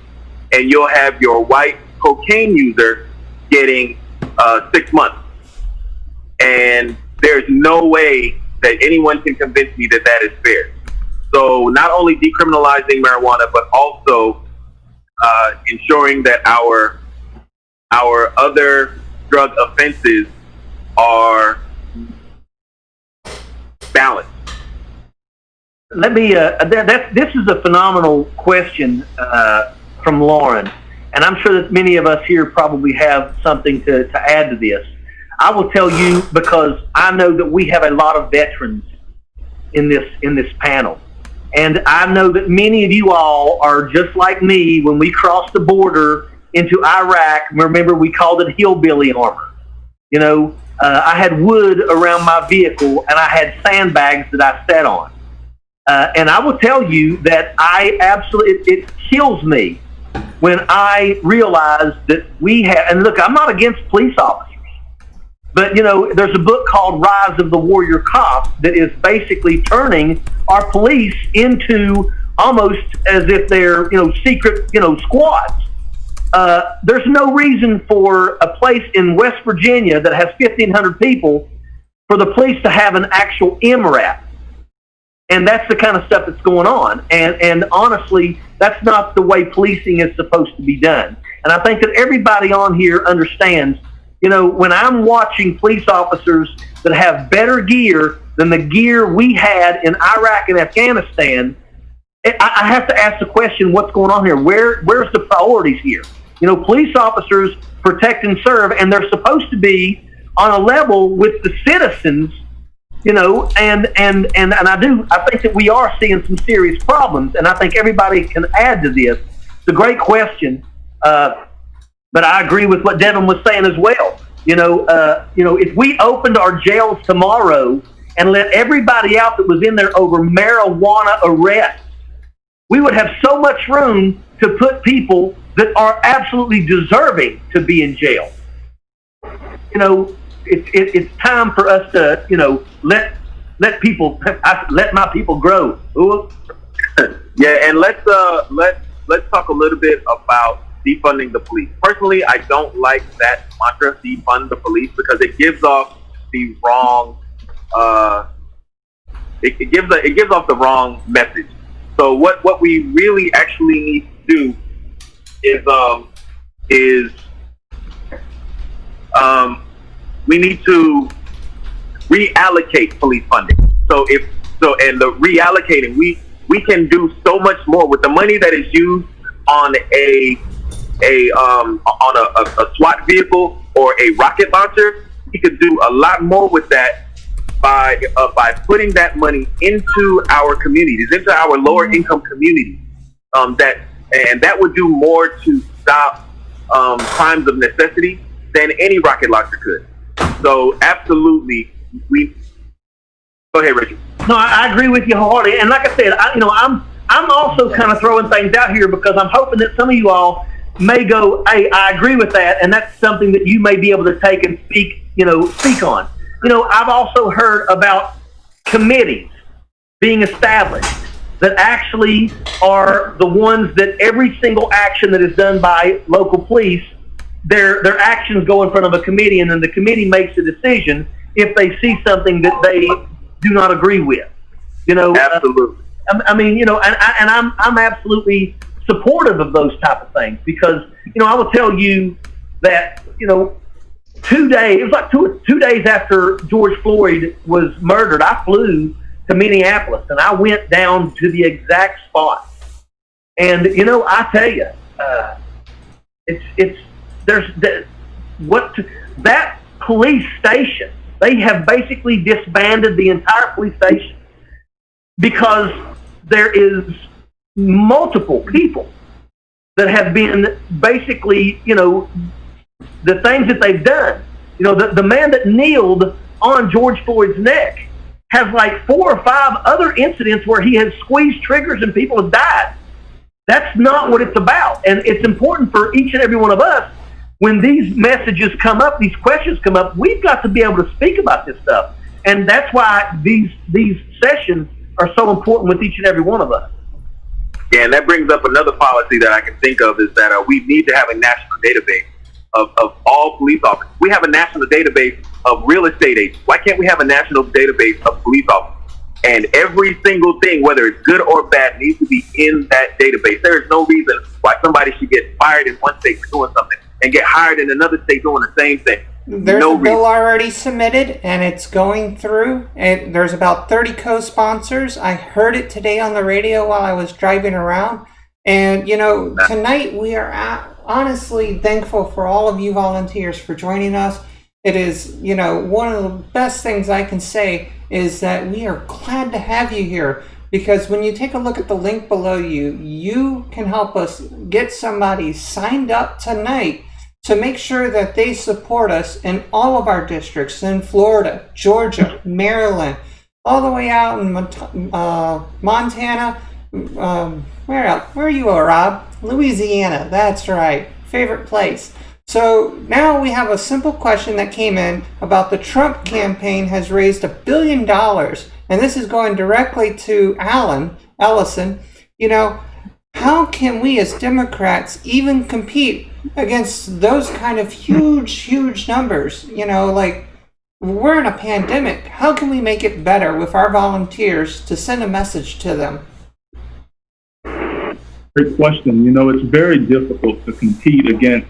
and you'll have your white cocaine user getting 6 months. And there's no way that anyone can convince me that that is fair. So not only decriminalizing marijuana, but also ensuring that our other drug offenses are balanced. Let me. This is a phenomenal question from Lauren, and I'm sure that many of us here probably have something to add to this. I will tell you, because I know that we have a lot of veterans in this panel, and I know that many of you all are just like me. When we crossed the border into Iraq, remember we called it hillbilly armor. You know, I had wood around my vehicle, and I had sandbags that I sat on. And I will tell you that it kills me when I realize that we have, and look, I'm not against police officers, but you know, there's a book called Rise of the Warrior Cop that is basically turning our police into almost as if they're, secret, squads. There's no reason for a place in West Virginia that has 1,500 people for the police to have an actual MRAP. And that's the kind of stuff that's going on. And honestly, that's not the way policing is supposed to be done. And I think that everybody on here understands, when I'm watching police officers that have better gear than the gear we had in Iraq and Afghanistan, I have to ask the question, what's going on here? Where's the priorities here? Police officers protect and serve, and they're supposed to be on a level with the citizens, and I think that we are seeing some serious problems, and I think everybody can add to this. It's a great question, but I agree with what Devin was saying as well. If we opened our jails tomorrow and let everybody out that was in there over marijuana arrests, we would have so much room to put people that are absolutely deserving to be in jail. It's time for us to, let let my people grow. Ooh. Yeah, and let's talk a little bit about defunding the police. Personally, I don't like that mantra, defund the police, because it gives off the wrong it gives off the wrong message. So what we really actually need to do is we need to reallocate police funding. And the reallocating, we can do so much more with the money that is used on a SWAT vehicle or a rocket launcher. We could do a lot more with that by putting that money into our communities, into our lower income communities. That would do more to stop crimes of necessity than any rocket launcher could. So absolutely, go ahead, Richard. No, I agree with you wholeheartedly. And like I said, I'm also kind of throwing things out here because I'm hoping that some of you all may go, hey, I agree with that, and that's something that you may be able to take and speak on. I've also heard about committees being established that actually are the ones that every single action that is done by local police, their actions go in front of a committee, and then the committee makes a decision if they see something that they do not agree with. Absolutely. I'm absolutely supportive of those type of things because I will tell you that 2 days. It was like two days after George Floyd was murdered. I flew to Minneapolis and I went down to the exact spot. And I tell you, that police station. They have basically disbanded the entire police station because there is multiple people that have been basically, the things that they've done. The man that kneeled on George Floyd's neck has like 4 or 5 other incidents where he has squeezed triggers and people have died. That's not what it's about. And it's important for each and every one of us, when these messages come up, these questions come up, we've got to be able to speak about this stuff. And that's why these sessions are so important with each and every one of us. Yeah, and that brings up another policy that I can think of is that we need to have a national database of all police officers. We have a national database of real estate agents. Why can't we have a national database of police officers? And every single thing, whether it's good or bad, needs to be in that database. There is no reason why somebody should get fired in one state for doing something and get hired in another state doing the same thing. There's a bill already submitted, and it's going through. And there's about 30 co-sponsors. I heard it today on the radio while I was driving around. And, tonight we are honestly thankful for all of you volunteers for joining us. It is, one of the best things I can say is that we are glad to have you here. Because when you take a look at the link below you, you can help us get somebody signed up tonight to make sure that they support us in all of our districts in Florida, Georgia, Maryland, all the way out in Montana. Where else? Where are you, Rob? Louisiana. That's right. Favorite place. So now we have a simple question that came in about the Trump campaign has raised $1 billion, and this is going directly to Alan Ellison. How can we as Democrats even compete against those kind of huge numbers? We're in a pandemic. How can we make it better with our volunteers to send a message to them? Great question. It's very difficult to compete against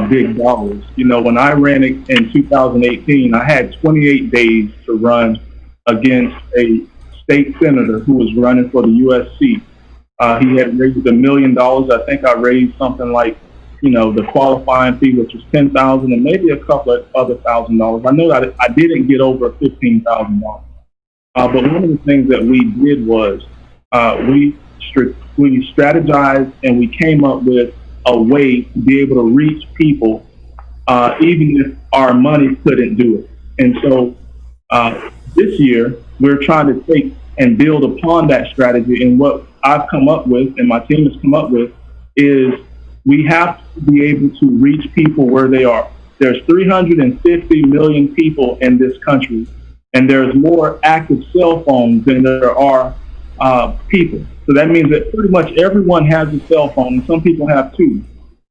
big dollars. When I ran it in 2018, I had 28 days to run against a state senator who was running for the U.S. seat. He had raised $1 million. I think I raised something like, the qualifying fee, which was $10,000, and maybe a couple of other $1,000. I know that I didn't get over $15,000. But one of the things that we did was we strategized and we came up with a way to be able to reach people, even if our money couldn't do it. And so this year, we're trying to take and build upon that strategy. And what I've come up with, and my team has come up with, is we have to be able to reach people where they are. There's 350 million people in this country, and there's more active cell phones than there are people. So that means that pretty much everyone has a cell phone, and some people have two.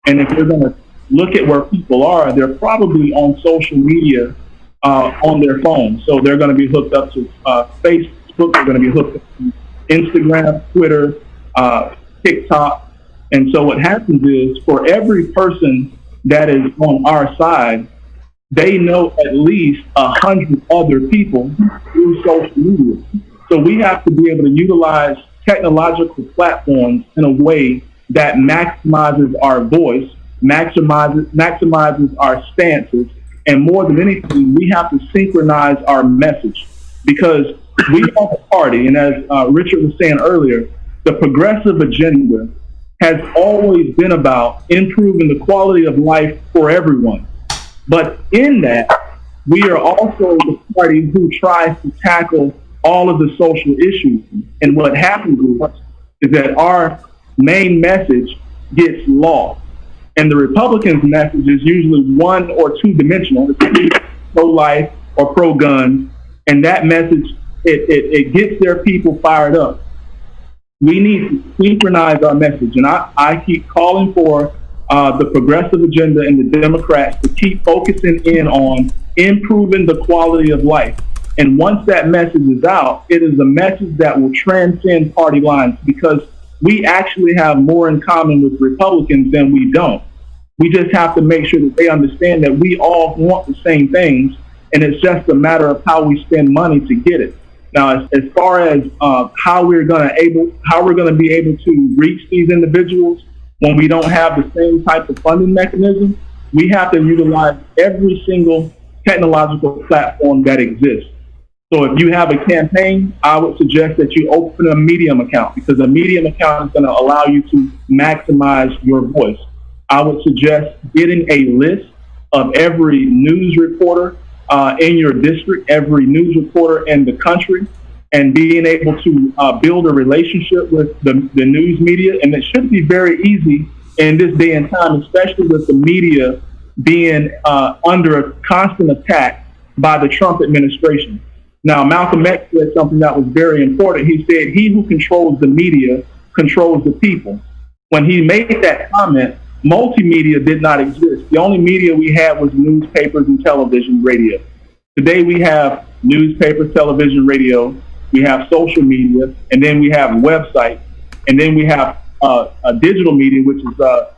And if you're going to look at where people are, they're probably on social media on their phone. So they're going to be hooked up to Facebook, they're going to be hooked up to Instagram, Twitter, TikTok. And so what happens is, for every person that is on our side, they know at least 100 other people through social media. So we have to be able to utilize technological platforms in a way that maximizes our voice, maximizes our stances, and more than anything, we have to synchronize our message, because we are a party, and as Richard was saying earlier, the progressive agenda has always been about improving the quality of life for everyone. But in that, we are also the party who tries to tackle all of the social issues. And what happens is that our main message gets lost. And the Republicans' message is usually one or two dimensional. It's pro-life or pro-gun. And that message, it gets their people fired up. We need to synchronize our message. And I keep calling for the progressive agenda and the Democrats to keep focusing in on improving the quality of life. And once that message is out, it is a message that will transcend party lines, because we actually have more in common with Republicans than we don't. We just have to make sure that they understand that we all want the same things, and it's just a matter of how we spend money to get it. Now, as far as how we're going to be able to reach these individuals when we don't have the same type of funding mechanism, we have to utilize every single technological platform that exists. So if you have a campaign, I would suggest that you open a Medium account, because a Medium account is going to allow you to maximize your voice. I would suggest getting a list of every news reporter in your district, every news reporter in the country, and being able to build a relationship with the news media. And it should be very easy in this day and time, especially with the media being under a constant attack by the Trump administration. Now, Malcolm X said something that was very important. He said, "He who controls the media controls the people." When he made that comment, multimedia did not exist. The only media we had was newspapers and television, radio. Today we have newspapers, television, radio, we have social media, and then we have websites, and then we have a digital media, which is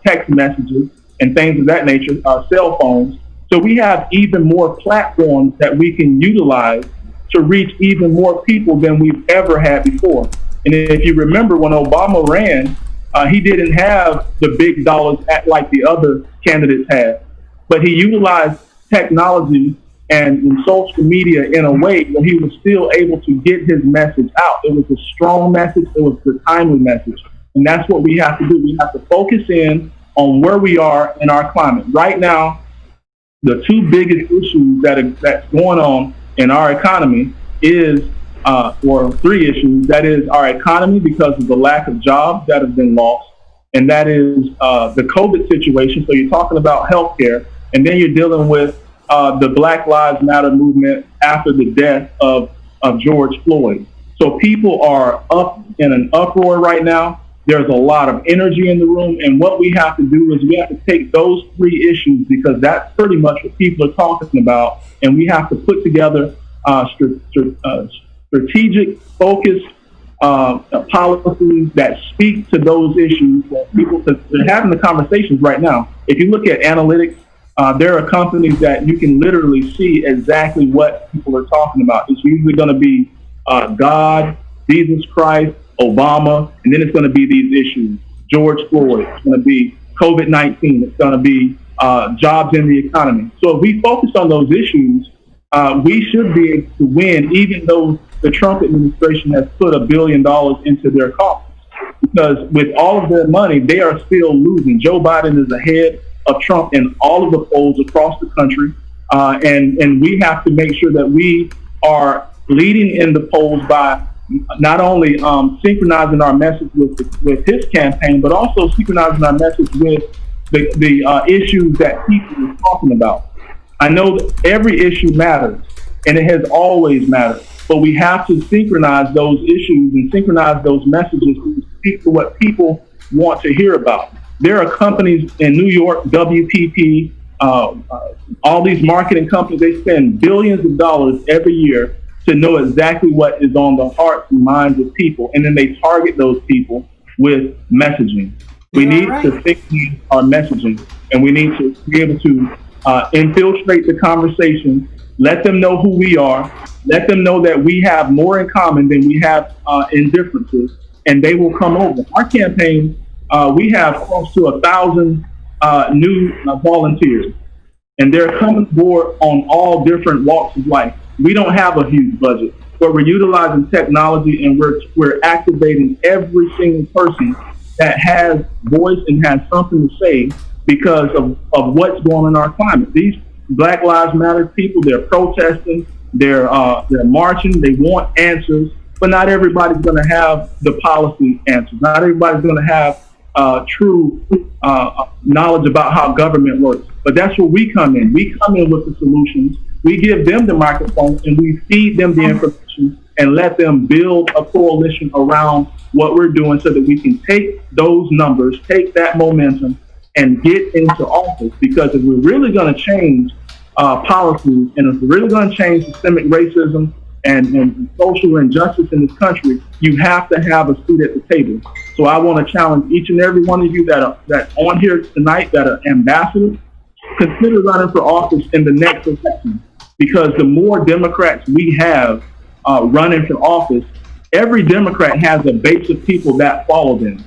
text messages and things of that nature, cell phones. So we have even more platforms that we can utilize to reach even more people than we've ever had before. And if you remember, when Obama ran, he didn't have the big dollars like the other candidates had, but he utilized technology and social media in a way where he was still able to get his message out. It was a strong message. It was a timely message. And that's what we have to do. We have to focus in on where we are in our climate. Right now, the two biggest issues that's going on in our economy is, or three issues. That is our economy, because of the lack of jobs that have been lost. And that is the COVID situation. So you're talking about healthcare, and then you're dealing with the Black Lives Matter movement after the death of George Floyd. So people are up in an uproar right now. There's a lot of energy in the room. And what we have to do is we have to take those three issues, because that's pretty much what people are talking about. And we have to put together strategic, focused policies that speak to those issues that people, because they're having the conversations right now. If you look at analytics, there are companies that you can literally see exactly what people are talking about. It's usually going to be God, Jesus Christ, Obama, and then it's going to be these issues. George Floyd, it's going to be COVID-19, it's going to be jobs in the economy. So if we focus on those issues, we should be able to win, even though the Trump administration has put $1 billion into their coffers. Because with all of their money, they are still losing. Joe Biden is ahead of Trump in all of the polls across the country. And we have to make sure that we are leading in the polls by not only synchronizing our message with his campaign, but also synchronizing our message with the issues that people are talking about. I know that every issue matters, and it has always mattered. But we have to synchronize those issues and synchronize those messages to speak to what people want to hear about. There are companies in New York, WPP, all these marketing companies, they spend billions of dollars every year to know exactly what is on the hearts and minds of people, and then they target those people with messaging. We need to fix our messaging, and we need to be able to infiltrate the conversation, let them know who we are, let them know that we have more in common than we have in differences, and they will come over. Our campaign, we have close to 1,000 new volunteers, and they're coming aboard on all different walks of life. We don't have a huge budget, but we're utilizing technology, and we're activating every single person that has voice and has something to say because of what's going on in our climate. These Black Lives Matter people, they're protesting, they're marching, they want answers, but not everybody's going to have the policy answers. Not everybody's going to have true knowledge about how government works. But that's where we come in. We come in with the solutions. We give them the microphone, and we feed them the information and let them build a coalition around what we're doing so that we can take those numbers, take that momentum, and get into office. Because if we're really going to change policies, and if we're really going to change systemic racism and social injustice in this country, you have to have a seat at the table. So I want to challenge each and every one of you that are on here tonight that are ambassadors, consider running for office in the next election. Because the more Democrats we have running for office, every Democrat has a base of people that follow them.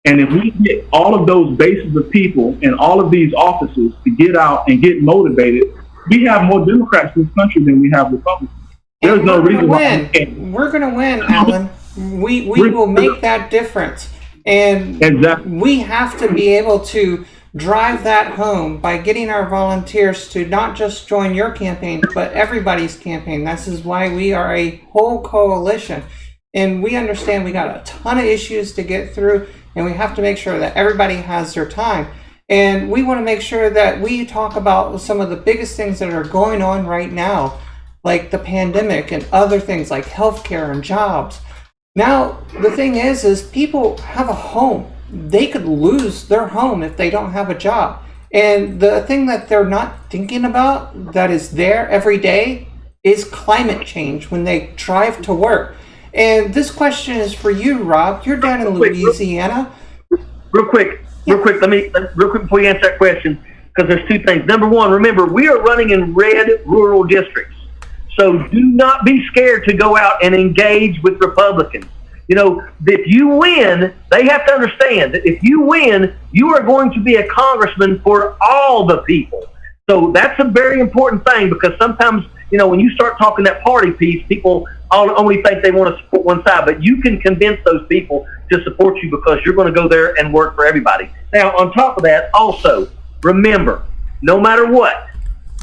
And if we get all of those bases of people in all of these offices to get out and get motivated, we have more Democrats in this country than we have Republicans. There's no reason why we can't. We're going to win, Alan. We will make that difference. And we have to be able to drive that home by getting our volunteers to not just join your campaign, but everybody's campaign. This is why we are a whole coalition. And we understand we got a ton of issues to get through, and we have to make sure that everybody has their time. And we want to make sure that we talk about some of the biggest things that are going on right now, like the pandemic and other things like healthcare and jobs. Now, the thing is people have a home. They could lose their home if they don't have a job. And the thing that they're not thinking about that is there every day is climate change when they drive to work. And this question is for you, Rob. You're down in Louisiana. Real quick, let me before you answer that question, because there's two things. Number one, remember, we are running in red rural districts. So do not be scared to go out and engage with Republicans. You know, if you win, they have to understand that if you win, you are going to be a congressman for all the people. So that's a very important thing, because sometimes, you know, when you start talking that party piece, people only think they want to support one side, but you can convince those people to support you because you're going to go there and work for everybody. Now, on top of that, also, remember, no matter what,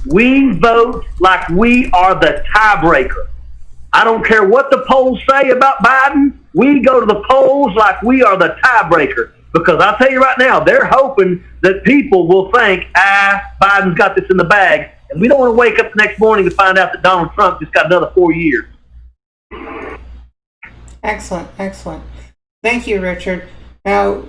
we vote like we are the tiebreaker. I don't care what the polls say about Biden. We go to the polls like we are the tiebreaker, because I'll tell you right now, they're hoping that people will think, Biden's got this in the bag, and we don't want to wake up the next morning to find out that Donald Trump just got another 4 years. Excellent. Thank you, Richard. Now,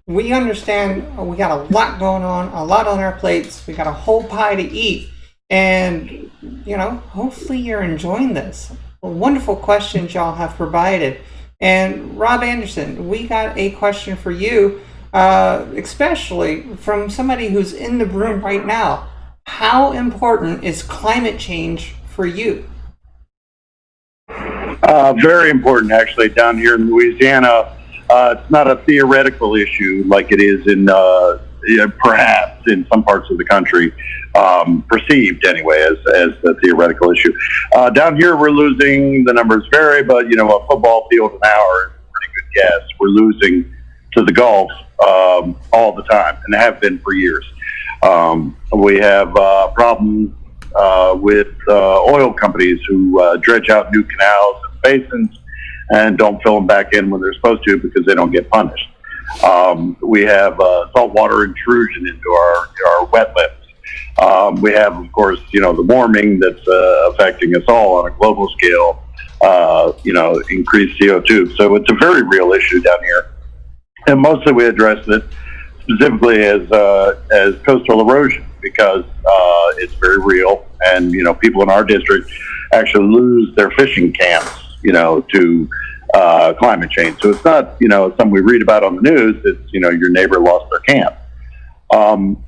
we understand we got a lot going on, a lot on our plates. We got a whole pie to eat. And, you know, hopefully you're enjoying this. Wonderful questions y'all have provided. And Rob Anderson, we got a question for you, especially from somebody who's in the room right now. How important is climate change for you? Very important, actually, down here in Louisiana. It's not a theoretical issue like it is in perhaps in some parts of the country, perceived anyway as a theoretical issue. Down here, we're losing. The numbers vary, but you know, a football field an hour is a pretty good guess. We're losing to the Gulf all the time, and have been for years. We have problems with oil companies who dredge out new canals and basins and don't fill them back in when they're supposed to because they don't get punished. We have saltwater intrusion into our wetlands. We have, of course, the warming that's affecting us all on a global scale, increased CO2. So it's a very real issue down here. And mostly we address it specifically as coastal erosion because it's very real. And, people in our district actually lose their fishing camps, to climate change. So it's not, something we read about on the news. It's, your neighbor lost their camp.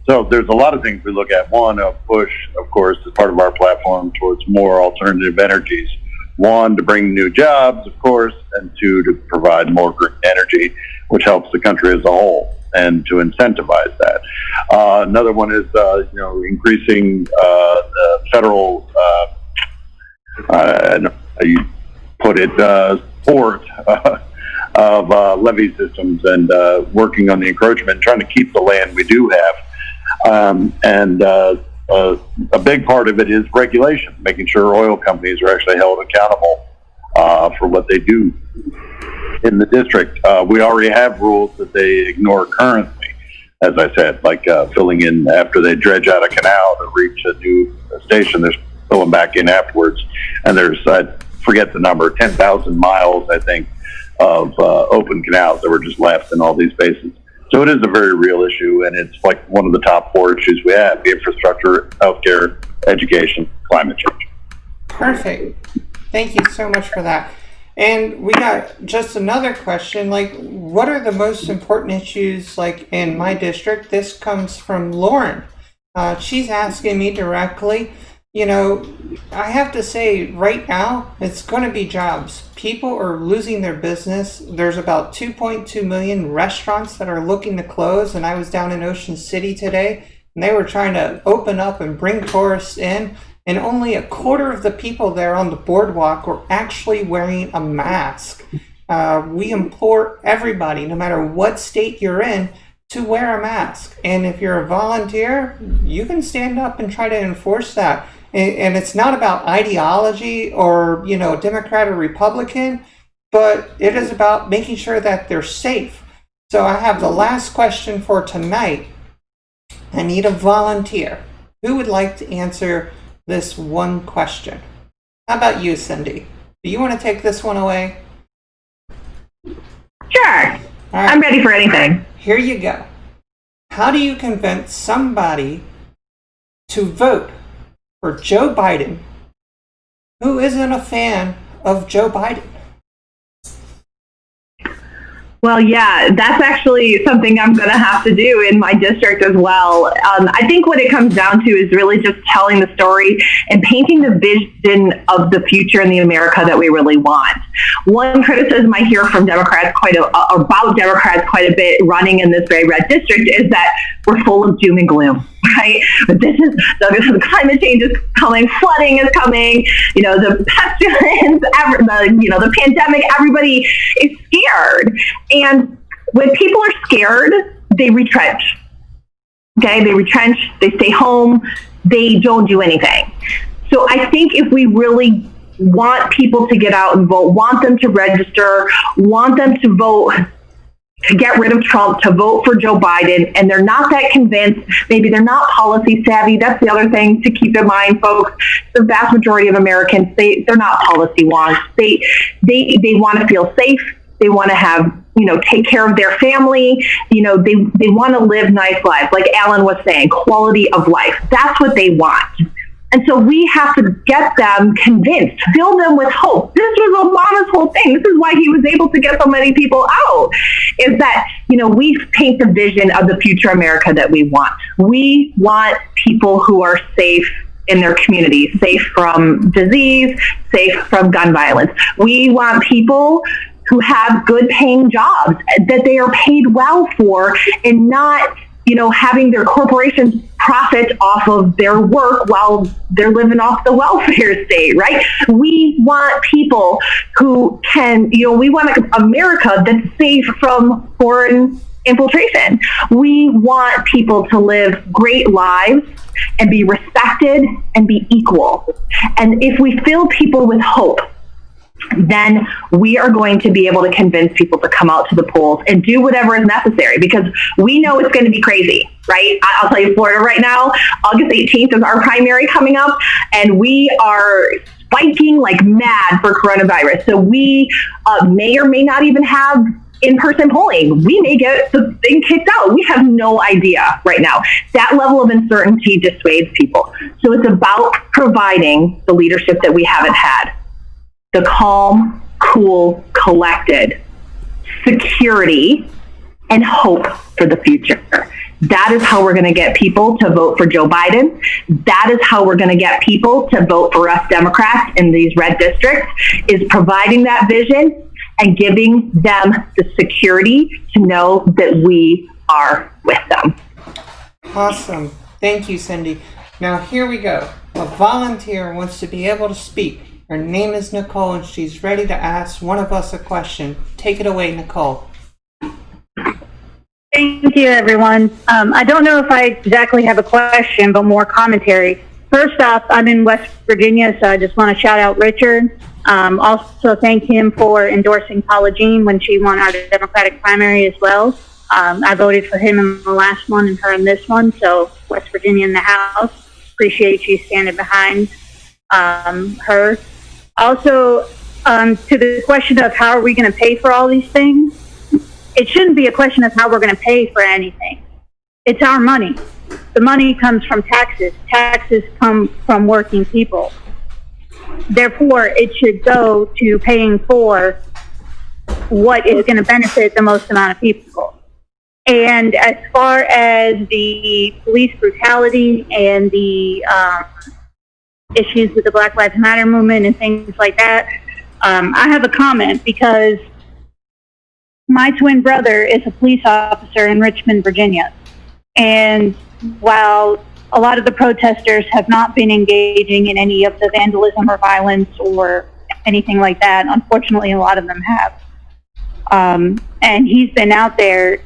So there's a lot of things we look at. One, a push, of course, as part of our platform towards more alternative energies. One, to bring new jobs, of course, and two, to provide more green energy, which helps the country as a whole, and to incentivize that. Another one is, increasing the federal, you put it, support of levee systems and working on the encroachment, trying to keep the land we do have. A big part of it is regulation, making sure oil companies are actually held accountable for what they do in the district. We already have rules that they ignore currently, as I said, like filling in after they dredge out a canal to reach a new station, they're filling back in afterwards. And there's, I forget the number, 10,000 miles, I think, of open canals that were just left in all these basins. So it is a very real issue, and it's like one of the top 4 issues we have: infrastructure, healthcare, education, climate change. Perfect. Thank you so much for that. And we got just another question, like, what are the most important issues, like, in my district? This comes from Lauren. She's asking me directly. I have to say right now, it's going to be jobs. People are losing their business. There's about 2.2 million restaurants that are looking to close. And I was down in Ocean City today, and they were trying to open up and bring tourists in. And only a quarter of the people there on the boardwalk were actually wearing a mask. We implore everybody, no matter what state you're in, to wear a mask. And if you're a volunteer, you can stand up and try to enforce that. And it's not about ideology or, Democrat or Republican, but it is about making sure that they're safe. So I have the last question for tonight. I need a volunteer. Who would like to answer this one question? How about you, Cindy? Do you want to take this one away? Sure. All right. I'm ready for anything. Here you go. How do you convince somebody to vote for Joe Biden who isn't a fan of Joe Biden? Well, yeah, that's actually something I'm going to have to do in my district as well. I think what it comes down to is really just telling the story and painting the vision of the future in the America that we really want. One criticism I hear from Democrats about Democrats quite a bit running in this very red district is that we're full of doom and gloom, right? But the climate change is coming, flooding is coming, the pestilence, the pandemic, everybody is scared. And when people are scared, they retrench. Okay, they retrench, they stay home, they don't do anything. So I think if we really want people to get out and vote, want them to register, want them to vote to get rid of Trump, to vote for Joe Biden, and they're not that convinced, maybe they're not policy savvy. That's the other thing to keep in mind, folks. The vast majority of Americans, they're not policy wonks. They want to feel safe. They want to have, take care of their family. They want to live nice lives. Like Alan was saying, quality of life. That's what they want. And so we have to get them convinced, fill them with hope. This was Obama's whole thing. This is why he was able to get so many people out, is that, we paint the vision of the future America that we want. We want people who are safe in their communities, safe from disease, safe from gun violence. We want people who have good paying jobs that they are paid well for, and not, having their corporations profit off of their work while they're living off the welfare state, right? We want people who can, we want America that's safe from foreign infiltration. We want people to live great lives and be respected and be equal. And if we fill people with hope, then we are going to be able to convince people to come out to the polls and do whatever is necessary, because we know it's going to be crazy, right? I'll tell you, Florida right now, August 18th is our primary coming up, and we are spiking like mad for coronavirus. So we may or may not even have in-person polling. We may get the thing kicked out. We have no idea right now. That level of uncertainty dissuades people. So it's about providing the leadership that we haven't had. The calm, cool, collected security and hope for the future. That is how we're going to get people to vote for Joe Biden. That is how we're going to get people to vote for us Democrats in these red districts, is providing that vision and giving them the security to know that we are with them. Awesome. Thank you, Cindy. Now here we go. A volunteer wants to be able to speak. Her name is Nicole, and she's ready to ask one of us a question. Take it away, Nicole. Thank you, everyone. I don't know if I exactly have a question, but more commentary. First off, I'm in West Virginia, so I just want to shout out Richard. Also thank him for endorsing Paula Jean when she won our Democratic primary as well. I voted for him in the last one and her in this one, so West Virginia in the House. Appreciate you standing behind her. Also, to the question of how are we going to pay for all these things, it shouldn't be a question of how we're going to pay for anything. It's our money. The money comes from taxes. Taxes come from working people. Therefore, it should go to paying for what is going to benefit the most amount of people. And as far as the police brutality and the issues with the Black Lives Matter movement and things like that, I have a comment, because my twin brother is a police officer in Richmond, Virginia. And while a lot of the protesters have not been engaging in any of the vandalism or violence or anything like that, unfortunately a lot of them have. And he's been out there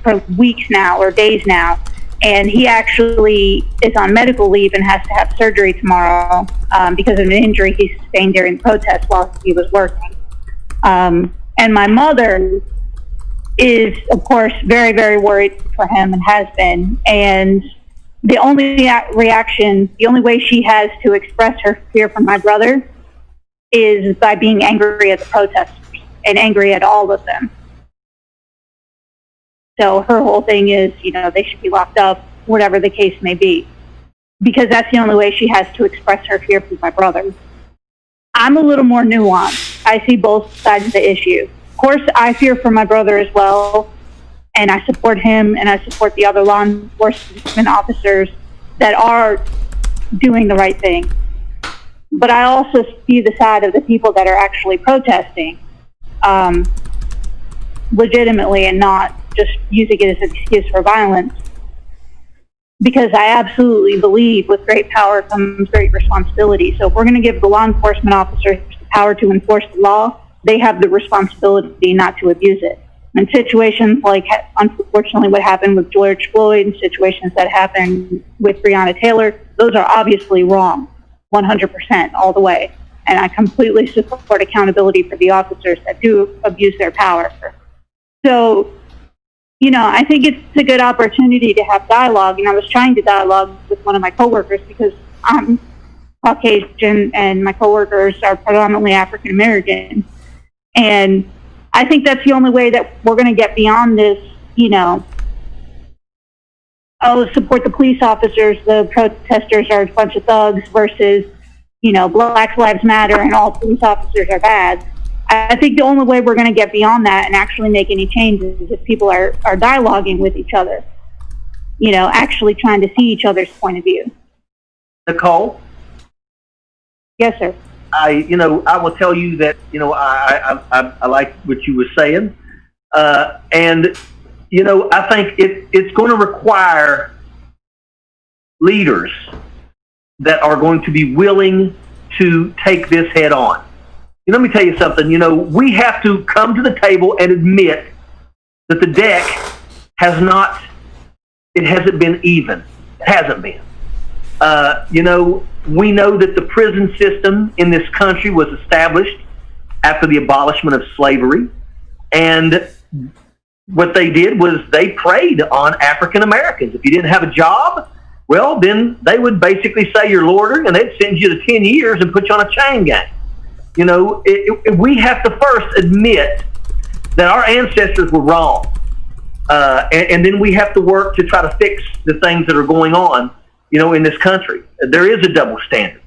for weeks now or days now, and he actually is on medical leave and has to have surgery tomorrow because of an injury he sustained during the protest while he was working. And my mother is, of course, very, very worried for him and has been. And the only reaction, the only way she has to express her fear for my brother is by being angry at the protesters and angry at all of them. So her whole thing is, you know, they should be locked up, whatever the case may be, because that's the only way she has to express her fear for my brother. I'm a little more nuanced. I see both sides of the issue. Of course, I fear for my brother as well, and I support him, and I support the other law enforcement officers that are doing the right thing. But I also see the side of the people that are actually protesting legitimately and not just using it as an excuse for violence. Because I absolutely believe with great power comes great responsibility. So if we're going to give the law enforcement officers the power to enforce the law, they have the responsibility not to abuse it. In situations like, unfortunately, what happened with George Floyd, and situations that happened with Breonna Taylor, those are obviously wrong, 100%, all the way. And I completely support accountability for the officers that do abuse their power. So, you know, I think it's a good opportunity to have dialogue. And I was trying to dialogue with one of my coworkers because I'm Caucasian and my coworkers are predominantly African American. And I think that's the only way that we're going to get beyond this, you know, oh, support the police officers, the protesters are a bunch of thugs versus, you know, Black Lives Matter and all police officers are bad. I think the only way we're going to get beyond that and actually make any changes is if people are dialoguing with each other, you know, actually trying to see each other's point of view. Nicole? Yes, sir. I will tell you that, you know, I like what you were saying. And, you know, I think it's going to require leaders that are going to be willing to take this head on. Let me tell you something. You know, we have to come to the table and admit that the deck hasn't been even. It hasn't been. You know, we know that the prison system in this country was established after the abolishment of slavery. And what they did was they preyed on African Americans. If you didn't have a job, well, then they would basically say you're loitering, and they'd send you to 10 years and put you on a chain gang. You know, we have to first admit that our ancestors were wrong. And then we have to work to try to fix the things that are going on, you know, in this country. There is a double standard.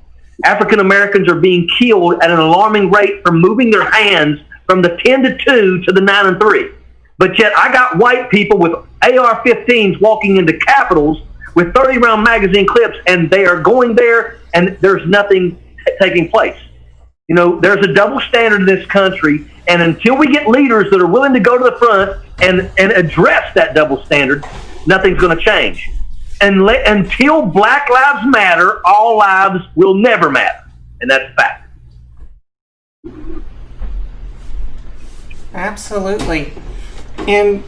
African Americans are being killed at an alarming rate for moving their hands from the 10 to 2 to the 9 and 3. But yet I got white people with AR-15s walking into Capitals with 30-round magazine clips, and they are going there, and there's nothing taking place. You know, there's a double standard in this country, and until we get leaders that are willing to go to the front and address that double standard, nothing's going to change. Until Black Lives Matter, all lives will never matter, and that's a fact. Absolutely. And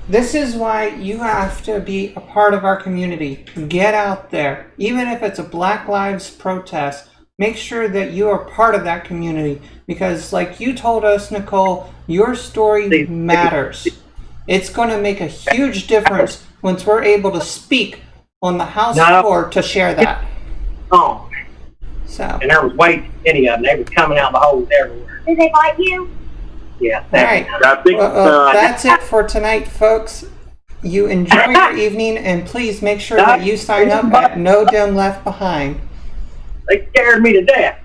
this is why you have to be a part of our community. Get out there. Even if it's a Black Lives protest, make sure that you are part of that community. Because like you told us, Nicole, your story matters. It's going to make a huge difference once we're able to speak on the House floor to share that. Oh. So. And there was way too many of them. They was coming out of the holes everywhere. Did they bite you? Yeah. All right. That's it for tonight, folks. You enjoy your evening, and please make sure that you sign up at No Dem Left Behind. They scared me to death.